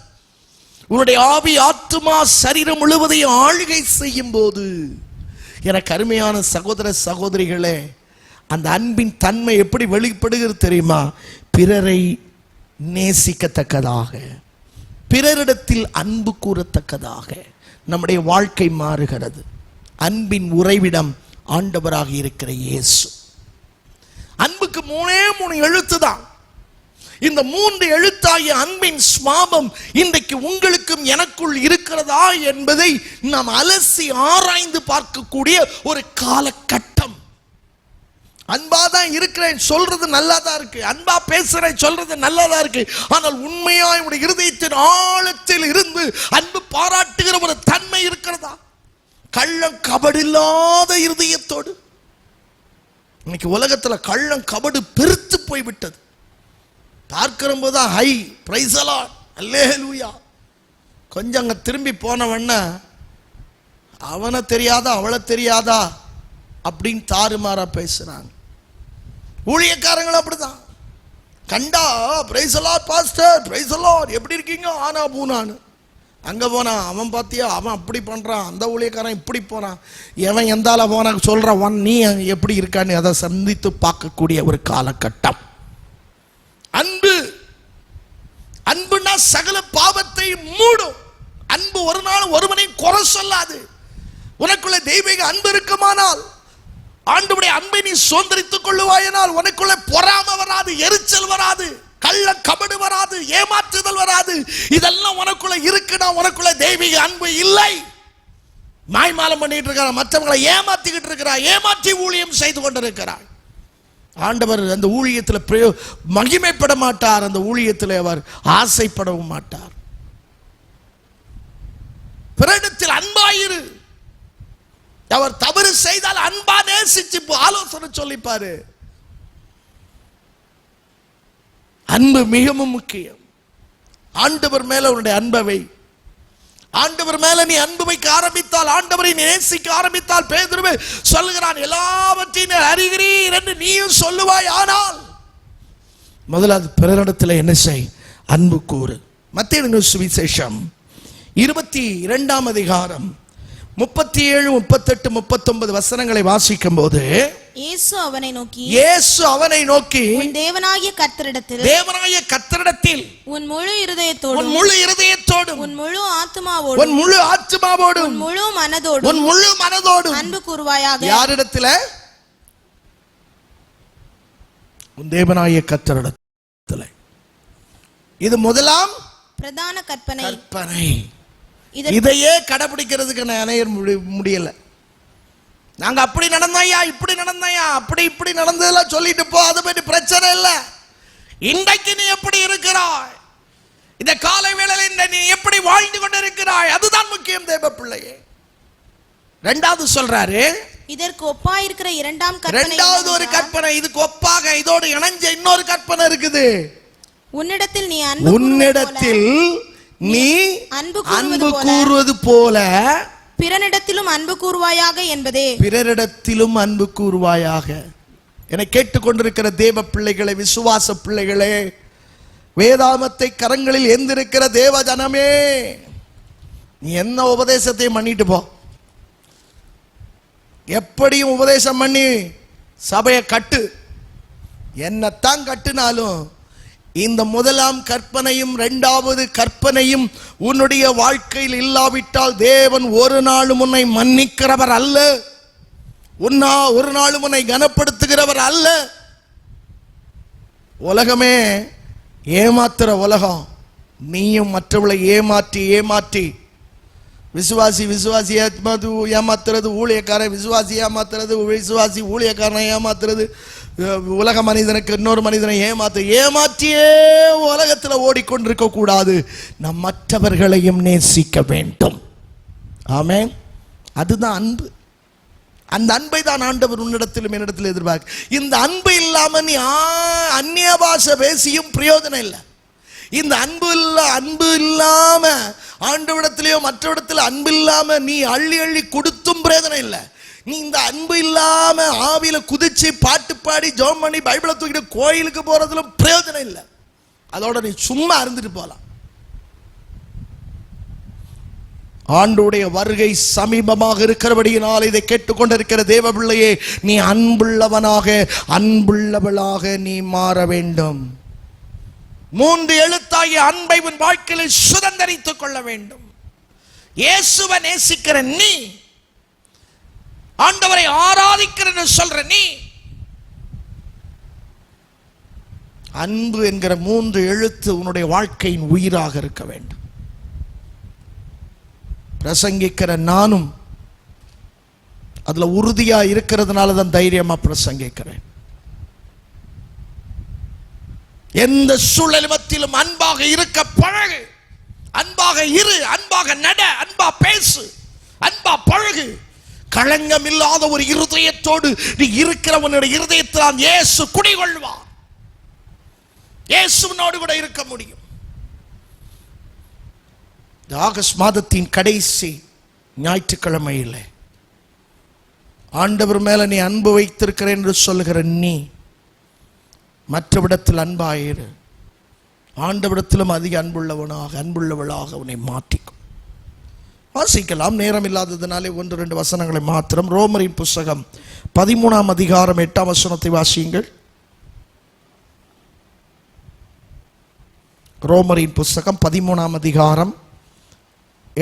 உன்னுடைய ஆவி, ஆத்துமா, சரீரம் முழுவதையும் ஆளுகை செய்யும் போது, எனக்கு அருமையான சகோதர சகோதரிகளே, அந்த அன்பின் தன்மை எப்படி வெளிப்படுகிறது தெரியுமா? பிறரை நேசிக்கத்தக்கதாக, பிறரிடத்தில் அன்பு கூறத்தக்கதாக நம்முடைய வாழ்க்கை மாறுகிறது. அன்பின் உறைவிடம் ஆண்டவராக இருக்கிற இயேசு. அன்புக்கு 3 எழுத்து தான். இந்த 3 எழுத்தாகிய அன்பின் ஸ்வாபம் இன்றைக்கு உங்களுக்கும் எனக்குள் இருக்கிறதா என்பதை நாம் அலசி ஆராய்ந்து பார்க்கக்கூடிய ஒரு காலகட்டம். அன்பா தான் இருக்கிறேன் சொல்றது நல்லாதான் இருக்கு, அன்பா பேசுறேன் சொல்றது நல்லாதான் இருக்கு. ஆனால் உண்மையா உடைய இருதயத்தின் ஆழத்தில் இருந்து அன்பு பாராட்டுகிற ஒரு தன்மை இருக்கிறதா? கள்ளம் கபடில்லாத இருதயத்தோடு. இன்னைக்கு உலகத்துல கள்ளம் கபடு பெருத்து போய்விட்டது. பார்க்கிற போது ஹை பிரைஸ் தி லார்ட் அல்லேலூயா, கொஞ்சம் அங்க திரும்பி போனவண்ண அவனை தெரியாதா அவளை தெரியாதா அப்படின்னு தாறுமாறா பேசுறாங்க. ஊழியக்காரங்களும் அப்படிதான். கண்டா praise the Lord pastor, praise the Lord, எப்படி இருக்கீங்க, ஆனா பூனான்னு. அங்கே போனான், அவன் பார்த்தியா அவன் அப்படி பண்ணுறான், அந்த ஊழியக்காரன் இப்படி போகிறான், எவன் எந்தால போன சொல்கிறான், நீ எப்படி இருக்கான்னு அதை சந்தித்து பார்க்கக்கூடிய ஒரு காலகட்டம். அன்பு, அன்புனா சகல பாவத்தை மூடும். அன்பு ஒரு நாள் ஒருவனை குறை சொல்லாது. உனக்குள்ள தெய்வீக அன்பு இருக்குமானால், ஆண்டவருடைய அன்பை நீ சுதந்திரித்துக் கொள்ளுவாயினால், உனக்குள்ள பொறாமை வராது, எரிச்சல் வராது, கள்ள கபடு வராது, ஏமாற்றுதல் வராது. இதெல்லாம் உனக்குள்ள இருக்குன்னா உனக்குள்ள தெய்வீக அன்பு இல்லை. மாய்மாலம் பண்ணிட்டு இருக்கிறார், மற்றவங்களை ஏமாத்திக்கிட்டு இருக்கிறார், ஏமாற்றி ஊழியம் செய்து கொண்டிருக்கிறார். ஆண்டவர் அந்த ஊழியத்தில் மகிமைப்பட மாட்டார், அந்த ஊழியத்தில் அவர் ஆசைப்படவும் மாட்டார். பிறரிடத்தில் அன்பாயிரு. அவர் தவறு செய்தால் அன்பா நேசிச்சு ஆலோசனை சொல்லிப்பாரு. அன்பு மிகவும் முக்கியம். ஆண்டவர் மேல உன்னுடைய அன்பை, ஆண்டவர் மேல நீ அன்பு வைக்க ஆரம்பித்தால், ஆண்டவரை நேசிக்க ஆரம்பித்தால், பேதுருவே சொல்லுகிறான், எல்லாவற்றையும் அறிகிறீர் என்று நீயும் சொல்லுவாய். ஆனால் முதலாவது பிறரிடத்தில் என்ன செய்? அன்பு கூறு. மத்தேயு சுவிசேஷம் 22ஆம் அதிகாரம் 37, 38, 39 வசனங்களை வாசிக்கும் போது, இயேசு அவனை நோக்கி உன் தேவனாகிய கர்த்தரிடத்தில் உன் முழு இருதயத்தோடும், உன் முழு ஆத்துமாவோடும், உன் முழு மனதோடும் அன்பு கூறுவாயாக. யாரிடத்தில்? உன் தேவனாகிய கர்த்தரிடத்தில். இது முதலாம் பிரதான கற்பனை. இதையே கடைபிடிக்கிறதுக்கு அநேகர் முடியல. நாங்க அப்படி நடந்தாயா, இப்படி நடந்தாயா, அப்படி இப்படி நடந்ததெல்லாம் சொல்லிட்டு போ, அதை பற்றி பிரச்சனை இல்லை. இன்றைக்கு நீ எப்படி இருக்கிறாய், இந்த காலை வேளையில் நீ எப்படி வாழ்ந்து கொண்டிருக்கிறாய், அதுதான் முக்கியம் தேவ பிள்ளையே. இரண்டாவது சொல்றாரு, இதற்கு ஒப்பாயிருக்கிற இரண்டாவது ஒரு கற்பனை, இதுக்கு ஒப்பாக இதோடு இணைஞ்ச இன்னொரு கற்பனை இருக்குது. உன்னிடத்தில் நீ அன்பு கூறுவது போல பிறனிடத்திலும் அன்பு கூறுவாயாக என்பதே. பிறரிடத்திலும் அன்பு கூறுவாயாக. என கேட்டுக்கொண்டிருக்கிற தேவ பிள்ளைகளே, விசுவாச பிள்ளைகளே, வேதாமத்தை கரங்களில் ஏந்திருக்கிற தேவ ஜனமே, நீ என்ன உபதேசத்தையும் பண்ணிட்டு போ, எப்படியும் உபதேசம் பண்ணி சபையை கட்டு, என்னத்தான் கட்டுனாலும் இந்த முதலாம் கற்பனையும் இரண்டாவது கற்பனையும் உன்னுடைய வாழ்க்கையில் இல்லாவிட்டால் தேவன் ஒரு நாளும் உன்னை மன்னிக்கிறவர் அல்ல, ஒரு நாளும் உன்னை கனப்படுத்துகிறவர் அல்ல. உலகமே ஏமாத்துற உலகம். நீயும் மற்றவளை ஏமாற்றி விசுவாசி ஏமாத்துறது, ஊழியக்காரன் விசுவாசி ஏமாத்துறது, விசுவாசி ஊழியக்காரனை ஏமாத்துறது, உலக மனிதனுக்கு இன்னொரு மனிதனை ஏமாற்றியே உலகத்தில் ஓடிக்கொண்டிருக்க கூடாது. நம் மற்றவர்களையும் நேசிக்க வேண்டும். ஆமென். அதுதான் அன்பு. அந்த அன்பை தான் ஆண்டவர் உன்னிடத்திலும் என்னிடத்தில் எதிர்பார்க்க. இந்த அன்பு இல்லாம நீ அந்நிய பாஷை பேசியும் பிரயோஜனம் இல்லை. இந்த அன்பு இல்லாம ஆண்டவரிடத்திலேயோ மற்றவரிடத்தில் அன்பு இல்லாம நீ அள்ளி கொடுத்தும் பிரயோஜனம் இல்லை. நீ இந்த அன்பு இல்லாம ஆவியில குதிச்சு பாட்டு பாடி ஜெபம் பண்ணி பைபிளை தூக்கிட்டு கோயிலுக்கு போறதுல பிரயோஜனம் இல்லை. அதோட நீ சும்மா இருந்துட்டு போலாம். ஆண்டோடைய வருகை சமீபமாக இருக்கிறபடியினால் இதை கேட்டுக்கொண்டிருக்கிற தேவ பிள்ளையே, நீ அன்புள்ளவளாக நீ மாற வேண்டும். 3 எழுத்தாகிய அன்பை உன் வாழ்க்கையில் சுதந்திரித்துக் கொள்ள வேண்டும். இயேசுவை நேசிக்கிற நீ, ஆண்டவரை ஆராதிக்கிற சொல்ற நீ, அன்பு என்கிற 3 எழுத்து உன்னுடைய வாழ்க்கையின் உயிராக இருக்க வேண்டும். பிரசங்கிக்கிற நானும் அதுல உறுதியா இருக்கிறதுனால தான் தைரியமா பிரசங்கிக்கிறேன். எந்த சூழலிலும் அன்பாக இருக்க பழகு, அன்பாக இரு, அன்பாக நட, அன்பா பேசு, அன்பா பழகு. களங்கம் இல்லாத ஒரு இருதயத்தோடு நீ இருக்கிறவனுடைய இருதயத்தில் இயேசு குடிகொள்வார். இயேசுவோடு கூட இருக்க முடியும். ஆகஸ்ட் மாதத்தின் கடைசி ஞாயிற்றுக்கிழமையில் ஆண்டவர் மேல நீ அன்பு வைத்திருக்கிறேன் என்று சொல்லுகிற நீ மற்றவிடத்தில் அன்பாயிரு. ஆண்டவிடத்திலும் அதிக அன்புள்ளவளாக உன்னை மாற்றிக்கும். வாசிக்கலாம், நேரம் இல்லாததுனாலே 1-2 வசனங்களை மாத்திரம். ரோமரின் புஸ்தகம் 13ஆம் அதிகாரம் 8ஆம் வசனத்தை வாசியுங்கள். ரோமரின் புஸ்தகம் 13ஆம் அதிகாரம்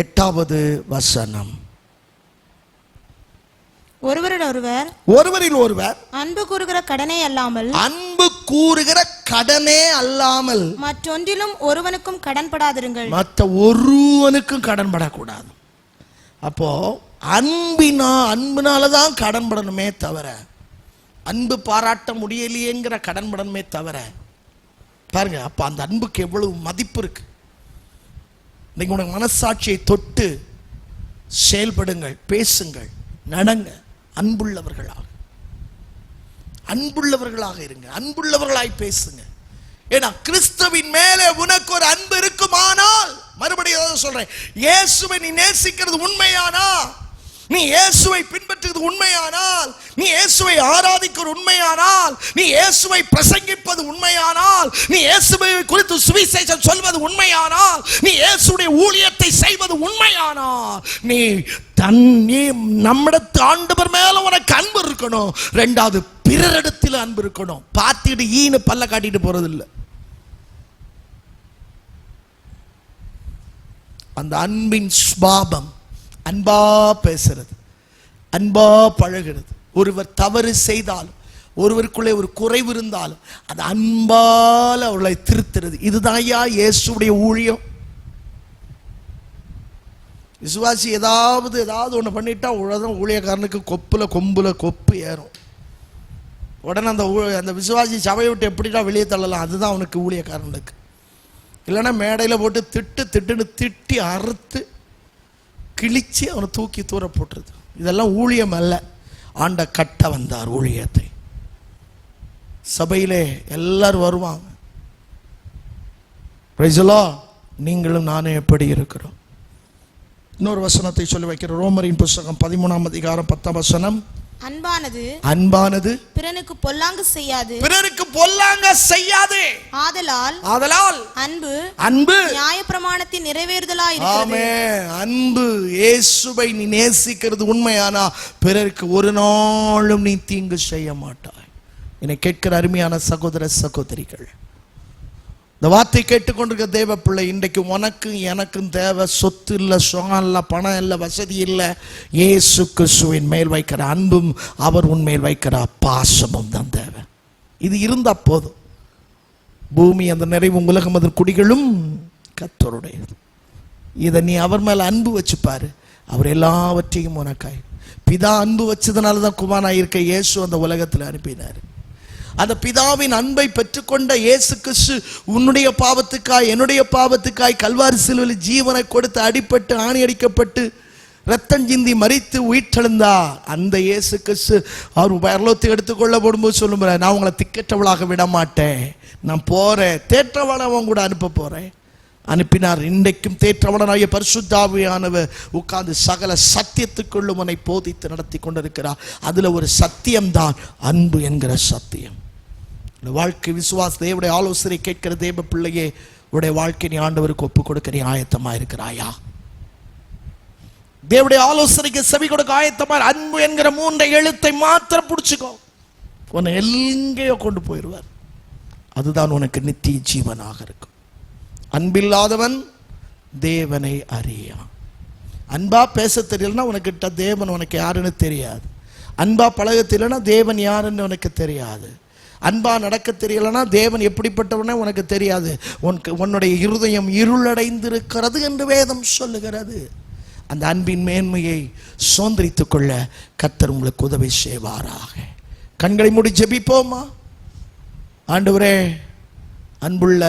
8வது வசனம். ஒருவரில் ஒருவர் அன்பு கூறுகிற கடனே அல்லாமல் மற்றொன்றிலும் ஒருவனுக்கும் கடன்படாதிருங்கள். மற்ற ஒருவனுக்கும் கடன்படக்கூடாது. அப்போ அன்பினாலதான் கடன்படணுமே தவிர, அன்பு பாராட்ட முடியலையேங்கிற கடன்படணுமே தவிர. பாருங்க, அப்ப அந்த அன்புக்கு எவ்வளவு மதிப்பு இருக்கு. நீங்க உங்க மனசாட்சியை தொட்டு செயல்படுங்கள், பேசுங்கள், நடங்க. அன்புள்ளவர்களாக இருங்க, அன்புள்ளவர்களாய் பேசுங்க. ஏன்னா கிறிஸ்துவின் மேலே உனக்கு ஒரு அன்பு இருக்குமானால், மறுபடியும் சொல்றேன், இயேசுவை நீ நேசிக்கிறது உண்மையானா, நீ இயேசுவை பின்பற்றுவது உண்மையானால், நீ இயேசுவை ஆராதிக்கிற உண்மையானால், நீ இயேசுவை பிரசங்கிப்பது உண்மையானால், நீ இயேசுவை குறித்து சுவிசேஷம் சொல்வது உண்மையானால், நீ இயேசுடைய ஊழியத்தை செய்வது உண்மையானால், நீ நம்மிடத்து ஆண்டவர் மேல உனக்கு அன்பு இருக்கணும். 2வது பிறரிடத்தில் அன்பு இருக்கணும். பார்த்துட்டு ஈனு பல்ல காட்டிட்டு போறது இல்லை. அந்த அன்பின் சுபாவம் அன்பா பேசுறது, அன்பா பழகிறது. ஒருவர் தவறு செய்தாலும், ஒருவருக்குள்ளே ஒரு குறைவு இருந்தாலும் அது அன்பால் அவளை திருத்துறது. இதுதான் இயேசுடைய ஊழியம். விசுவாசி ஏதாவது ஒன்று பண்ணிட்டா உலகம் ஊழியக்காரனுக்கு கொம்புல கொப்பு ஏறும். உடனே அந்த விசுவாசி சபையை விட்டு எப்படிடா வெளியே தள்ளலாம், அதுதான் அவனுக்கு ஊழியக்காரனுக்கு. இல்லைன்னா மேடையில் போட்டு திட்டுன்னு திட்டி அறுத்து கிழிச்சு அவனை தூக்கி தூர போட்டுருது. இதெல்லாம் ஊழியம் அல்ல. ஆண்ட கட்ட வந்தார் ஊழியத்தை. சபையிலே எல்லாரும் வருவாங்க. Praise the Lord. நீங்களும் நானும் எப்படி இருக்கிறோம்? இன்னொரு வசனத்தை சொல்லி வைக்கிறோம். ரோமரின் புஸ்தகம் 13ஆம் அதிகாரம் 10ஆம் வசனம். அன்பானது பிறனுக்கு பொல்லாங்கு செய்யாது. ஆதலால் அன்பு நியாயப்பிரமாணத்தின் நிறைவேறுதலாய் இருக்கிறது. ஆமென். அன்பு, இயேசுவை நீ நேசிக்கிறது உண்மையானா பிறருக்கு ஒரு நாளும் நீ தீங்கு செய்ய மாட்டாய். என்னை கேட்கிற அருமையான சகோதர சகோதரிகள், இந்த வார்த்தை கேட்டுக்கொண்டிருக்க தேவ பிள்ளை, இன்றைக்கு உனக்கும் எனக்கும் தேவை சொத்து இல்லை, சுகம் இல்லை, பணம் இல்லை, வசதி இல்லை. இயேசு கிறிஸ்துவின் மேல் வைக்கிற அன்பும் அவர் உன்மேல் வைக்கிற பாசமும் தான் தேவை. இது இருந்தா போதும். பூமி அந்த நிறைவும் உலகம் அதன் குடிகளும் கர்த்தருடையது. இதை நீ அவர் மேல அன்பு வச்சுப்பாரு, அவர் எல்லாவற்றையும் உனக்காய். பிதா அன்பு வச்சதுனால தான் குமாரனாய் இருக்க இயேசு அந்த உலகத்தில் அனுப்பினார். அந்த பிதாவின் அன்பை பெற்றுக்கொண்ட இயேசு கிறிஸ்து உன்னுடைய பாவத்துக்காய் என்னுடைய பாவத்துக்காய் கல்வாரி சிலுவையில் ஜீவனை கொடுத்து அடிபட்டு ஆணி அடிக்கப்பட்டு ரத்தம் சிந்தி மரித்து உயிர்த்தெழுந்தார். அந்த இயேசு கிறிஸ்து அவர் பரலோகத்துக்கு எடுத்துக்கொள்ள போடும்போது சொல்லும்போது, நான் உங்களை திக்கற்றவளாக விட மாட்டேன், நான் போறேன், தேற்றவளை அவன் கூட அனுப்ப போறேன். அனுப்பினார். இன்றைக்கும் தேற்றவனாகிய பரிசுத்த ஆவியானவர் உட்கார்ந்து சகல சத்தியத்துக்குள்ளும் உன்னை போதித்து நடத்தி கொண்டிருக்கிறார். அதுல ஒரு சத்தியம்தான் அன்பு என்கிற சத்தியம். வாழ்க்கை விசுவாச தேவனுடைய ஆலோசனை கேட்கிற தேவ பிள்ளையே, உடைய வாழ்க்கை நீ ஆண்டவருக்கு ஒப்பு கொடுக்க நீ ஆயத்தமா இருக்கிறாயா? தேவனுடைய ஆலோசனைக்கு செவி கொடுக்க ஆயத்தமா? அன்பு என்கிற 3 எழுத்தை மாத்திரம் பிடிச்சுக்கோ, உன்னை எங்கேயோ கொண்டு போயிடுவார். அதுதான் உனக்கு நித்திய ஜீவனாக இருக்கும். அன்பில்லாதவன் தேவனை அறியான். அன்பா பேச தெரியலன்னா உனக்கிட்ட தேவன் உனக்கு யாருன்னு தெரியாது. அன்பா பழக தெரியலன்னா தேவன் யாருன்னு உனக்கு தெரியாது. அன்பா நடக்க தெரியலன்னா தேவன் எப்படிப்பட்டவனே உனக்கு தெரியாது. உன்னுடைய இருதயம் இருளடைந்திருக்கிறது என்று வேதம் சொல்லுகிறது. அந்த அன்பின் மேன்மையை சுதந்திரித்துக் கொள்ள கர்த்தர் உங்களுக்கு உதவி செய்வாராக. கண்களை மூடி ஜெபிப்போமா? ஆண்டவரே, அன்புள்ள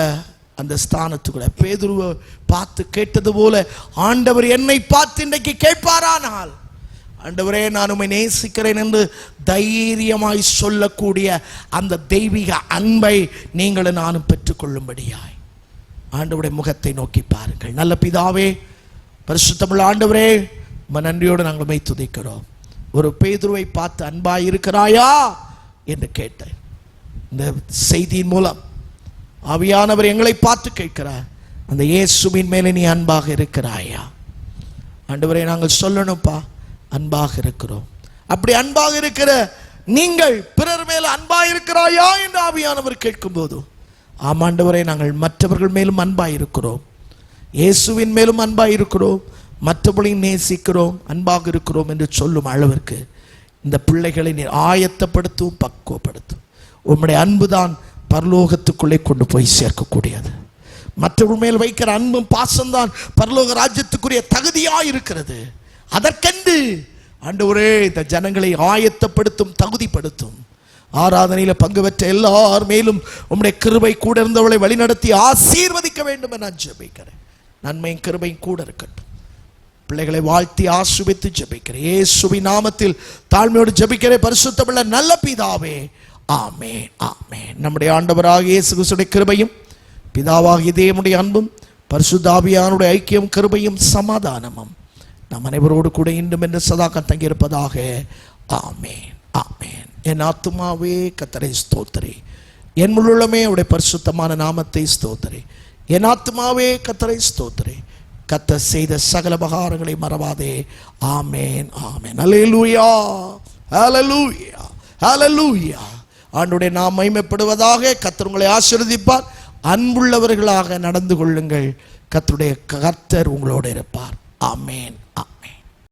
அந்த ஸ்தானத்துக்குள்ள பேதுருவை பார்த்து கேட்டது போல ஆண்டவர் என்னை பார்த்து இன்றைக்கு கேட்பாரானால், ஆண்டவரே நான் உம்மை நேசிக்கிறேன் என்று தைரியமாய் சொல்லக்கூடிய அந்த தெய்வீக அன்பை நீங்களும் நானும் பெற்றுக்கொள்ளும்படியாய் ஆண்டவருடைய முகத்தை நோக்கி பாருங்கள். நல்ல பிதாவே, பரிசுத்தமுள்ள ஆண்டவரே, நன்றியோடு நாங்கள் உம்மை துதிக்கிறோம். ஒரு பேதுருவை பார்த்து அன்பாய் இருக்கிறாயா என்று கேட்டேன். இந்த செய்தியின் மூலம் ஆவியானவர் எங்களை பார்த்து கேட்கிறார், அந்த இயேசுவின் மேலே நீ அன்பாக இருக்கிறாயா? ஆண்டவரே, நாங்கள் சொல்லணும்ப்பா, அன்பாக இருக்கிறோம். அப்படி அன்பாக இருக்கிற நீங்கள் பிறர் மேல் அன்பாக இருக்கிறாயா என்று ஆவியானவர் கேட்கும் போது, ஆம் ஆண்டவரே, நாங்கள் மற்றவர்கள் மேலும் அன்பாக இருக்கிறோம், இயேசுவின் மேலும் அன்பாக இருக்கிறோம், மற்றவர்களையும் நேசிக்கிறோம், அன்பாக இருக்கிறோம் என்று சொல்லும் அளவிற்கு இந்த பிள்ளைகளை நீர் ஆயத்தப்படுத்தும், பக்குவப்படுத்தும். உம்முடைய அன்புதான் பரலோகத்துக்குள்ளே கொண்டு போய் சேர்க்கக்கூடியது. மற்றவர்கள் மேல் வைக்கிற அன்பும் பாசம்தான் பரலோக ராஜ்யத்துக்குரிய தகுதியாக இருக்கிறது. அதற்கென்று ஆண்டவரே இந்த ஜனங்களை ஆயத்தப்படுத்தும், தகுதிப்படுத்தும். ஆராதனையில் பங்கு பெற்ற எல்லார் மேலும் உம்முடைய கிருபை கூட இருந்தவளை வழிநடத்தி ஆசீர்வதிக்க வேண்டும் என நான் ஜெபிக்கிறேன். நன்மையும் கிருபையும் கூட இருக்கட்டும். பிள்ளைகளை வாழ்த்தி ஆசீர்வதித்து ஜெபிக்கிறேன். இயேசுவின் நாமத்தில் தாழ்மையோடு ஜெபிக்கிறேன் பரிசுத்தமுள்ள நல்ல பிதாவே, ஆமென், ஆமென். நம்முடைய ஆண்டவராகிய இயேசு கிறிஸ்துவின் கிருபையும் பிதாவாகிய தேவனுடைய அன்பும் பரிசுத்த ஆவியானவருடைய ஐக்கியம், கிருபையும், சமாதானமும் நம் அனைவரோடு கூட இன்றும் என்று சதாகாலம் தங்கியிருப்பதாக. ஆமென், ஆமென். என் ஆத்துமாவே கர்த்தரை ஸ்தோத்திரி, என் முழுமே அவருடைய பரிசுத்தமான நாமத்தை ஸ்தோத்திரி. என் ஆத்துமாவே கர்த்தரை ஸ்தோத்திரி, கர்த்தர் செய்த சகல உபகாரங்களை மறவாதே. ஆமென், ஆமென். அல்லேலூயா, அல்லேலூயா, அல்லேலூயா. ஆண்டவருடைய நாமம் மகிமைப்படுவதாக. கர்த்தர் உங்களை ஆசீர்வதிப்பார். அன்புள்ளவர்களாக நடந்து கொள்ளுங்கள். கர்த்தருடைய கர்த்தர் உங்களோடு இருப்பார். ஆமென்.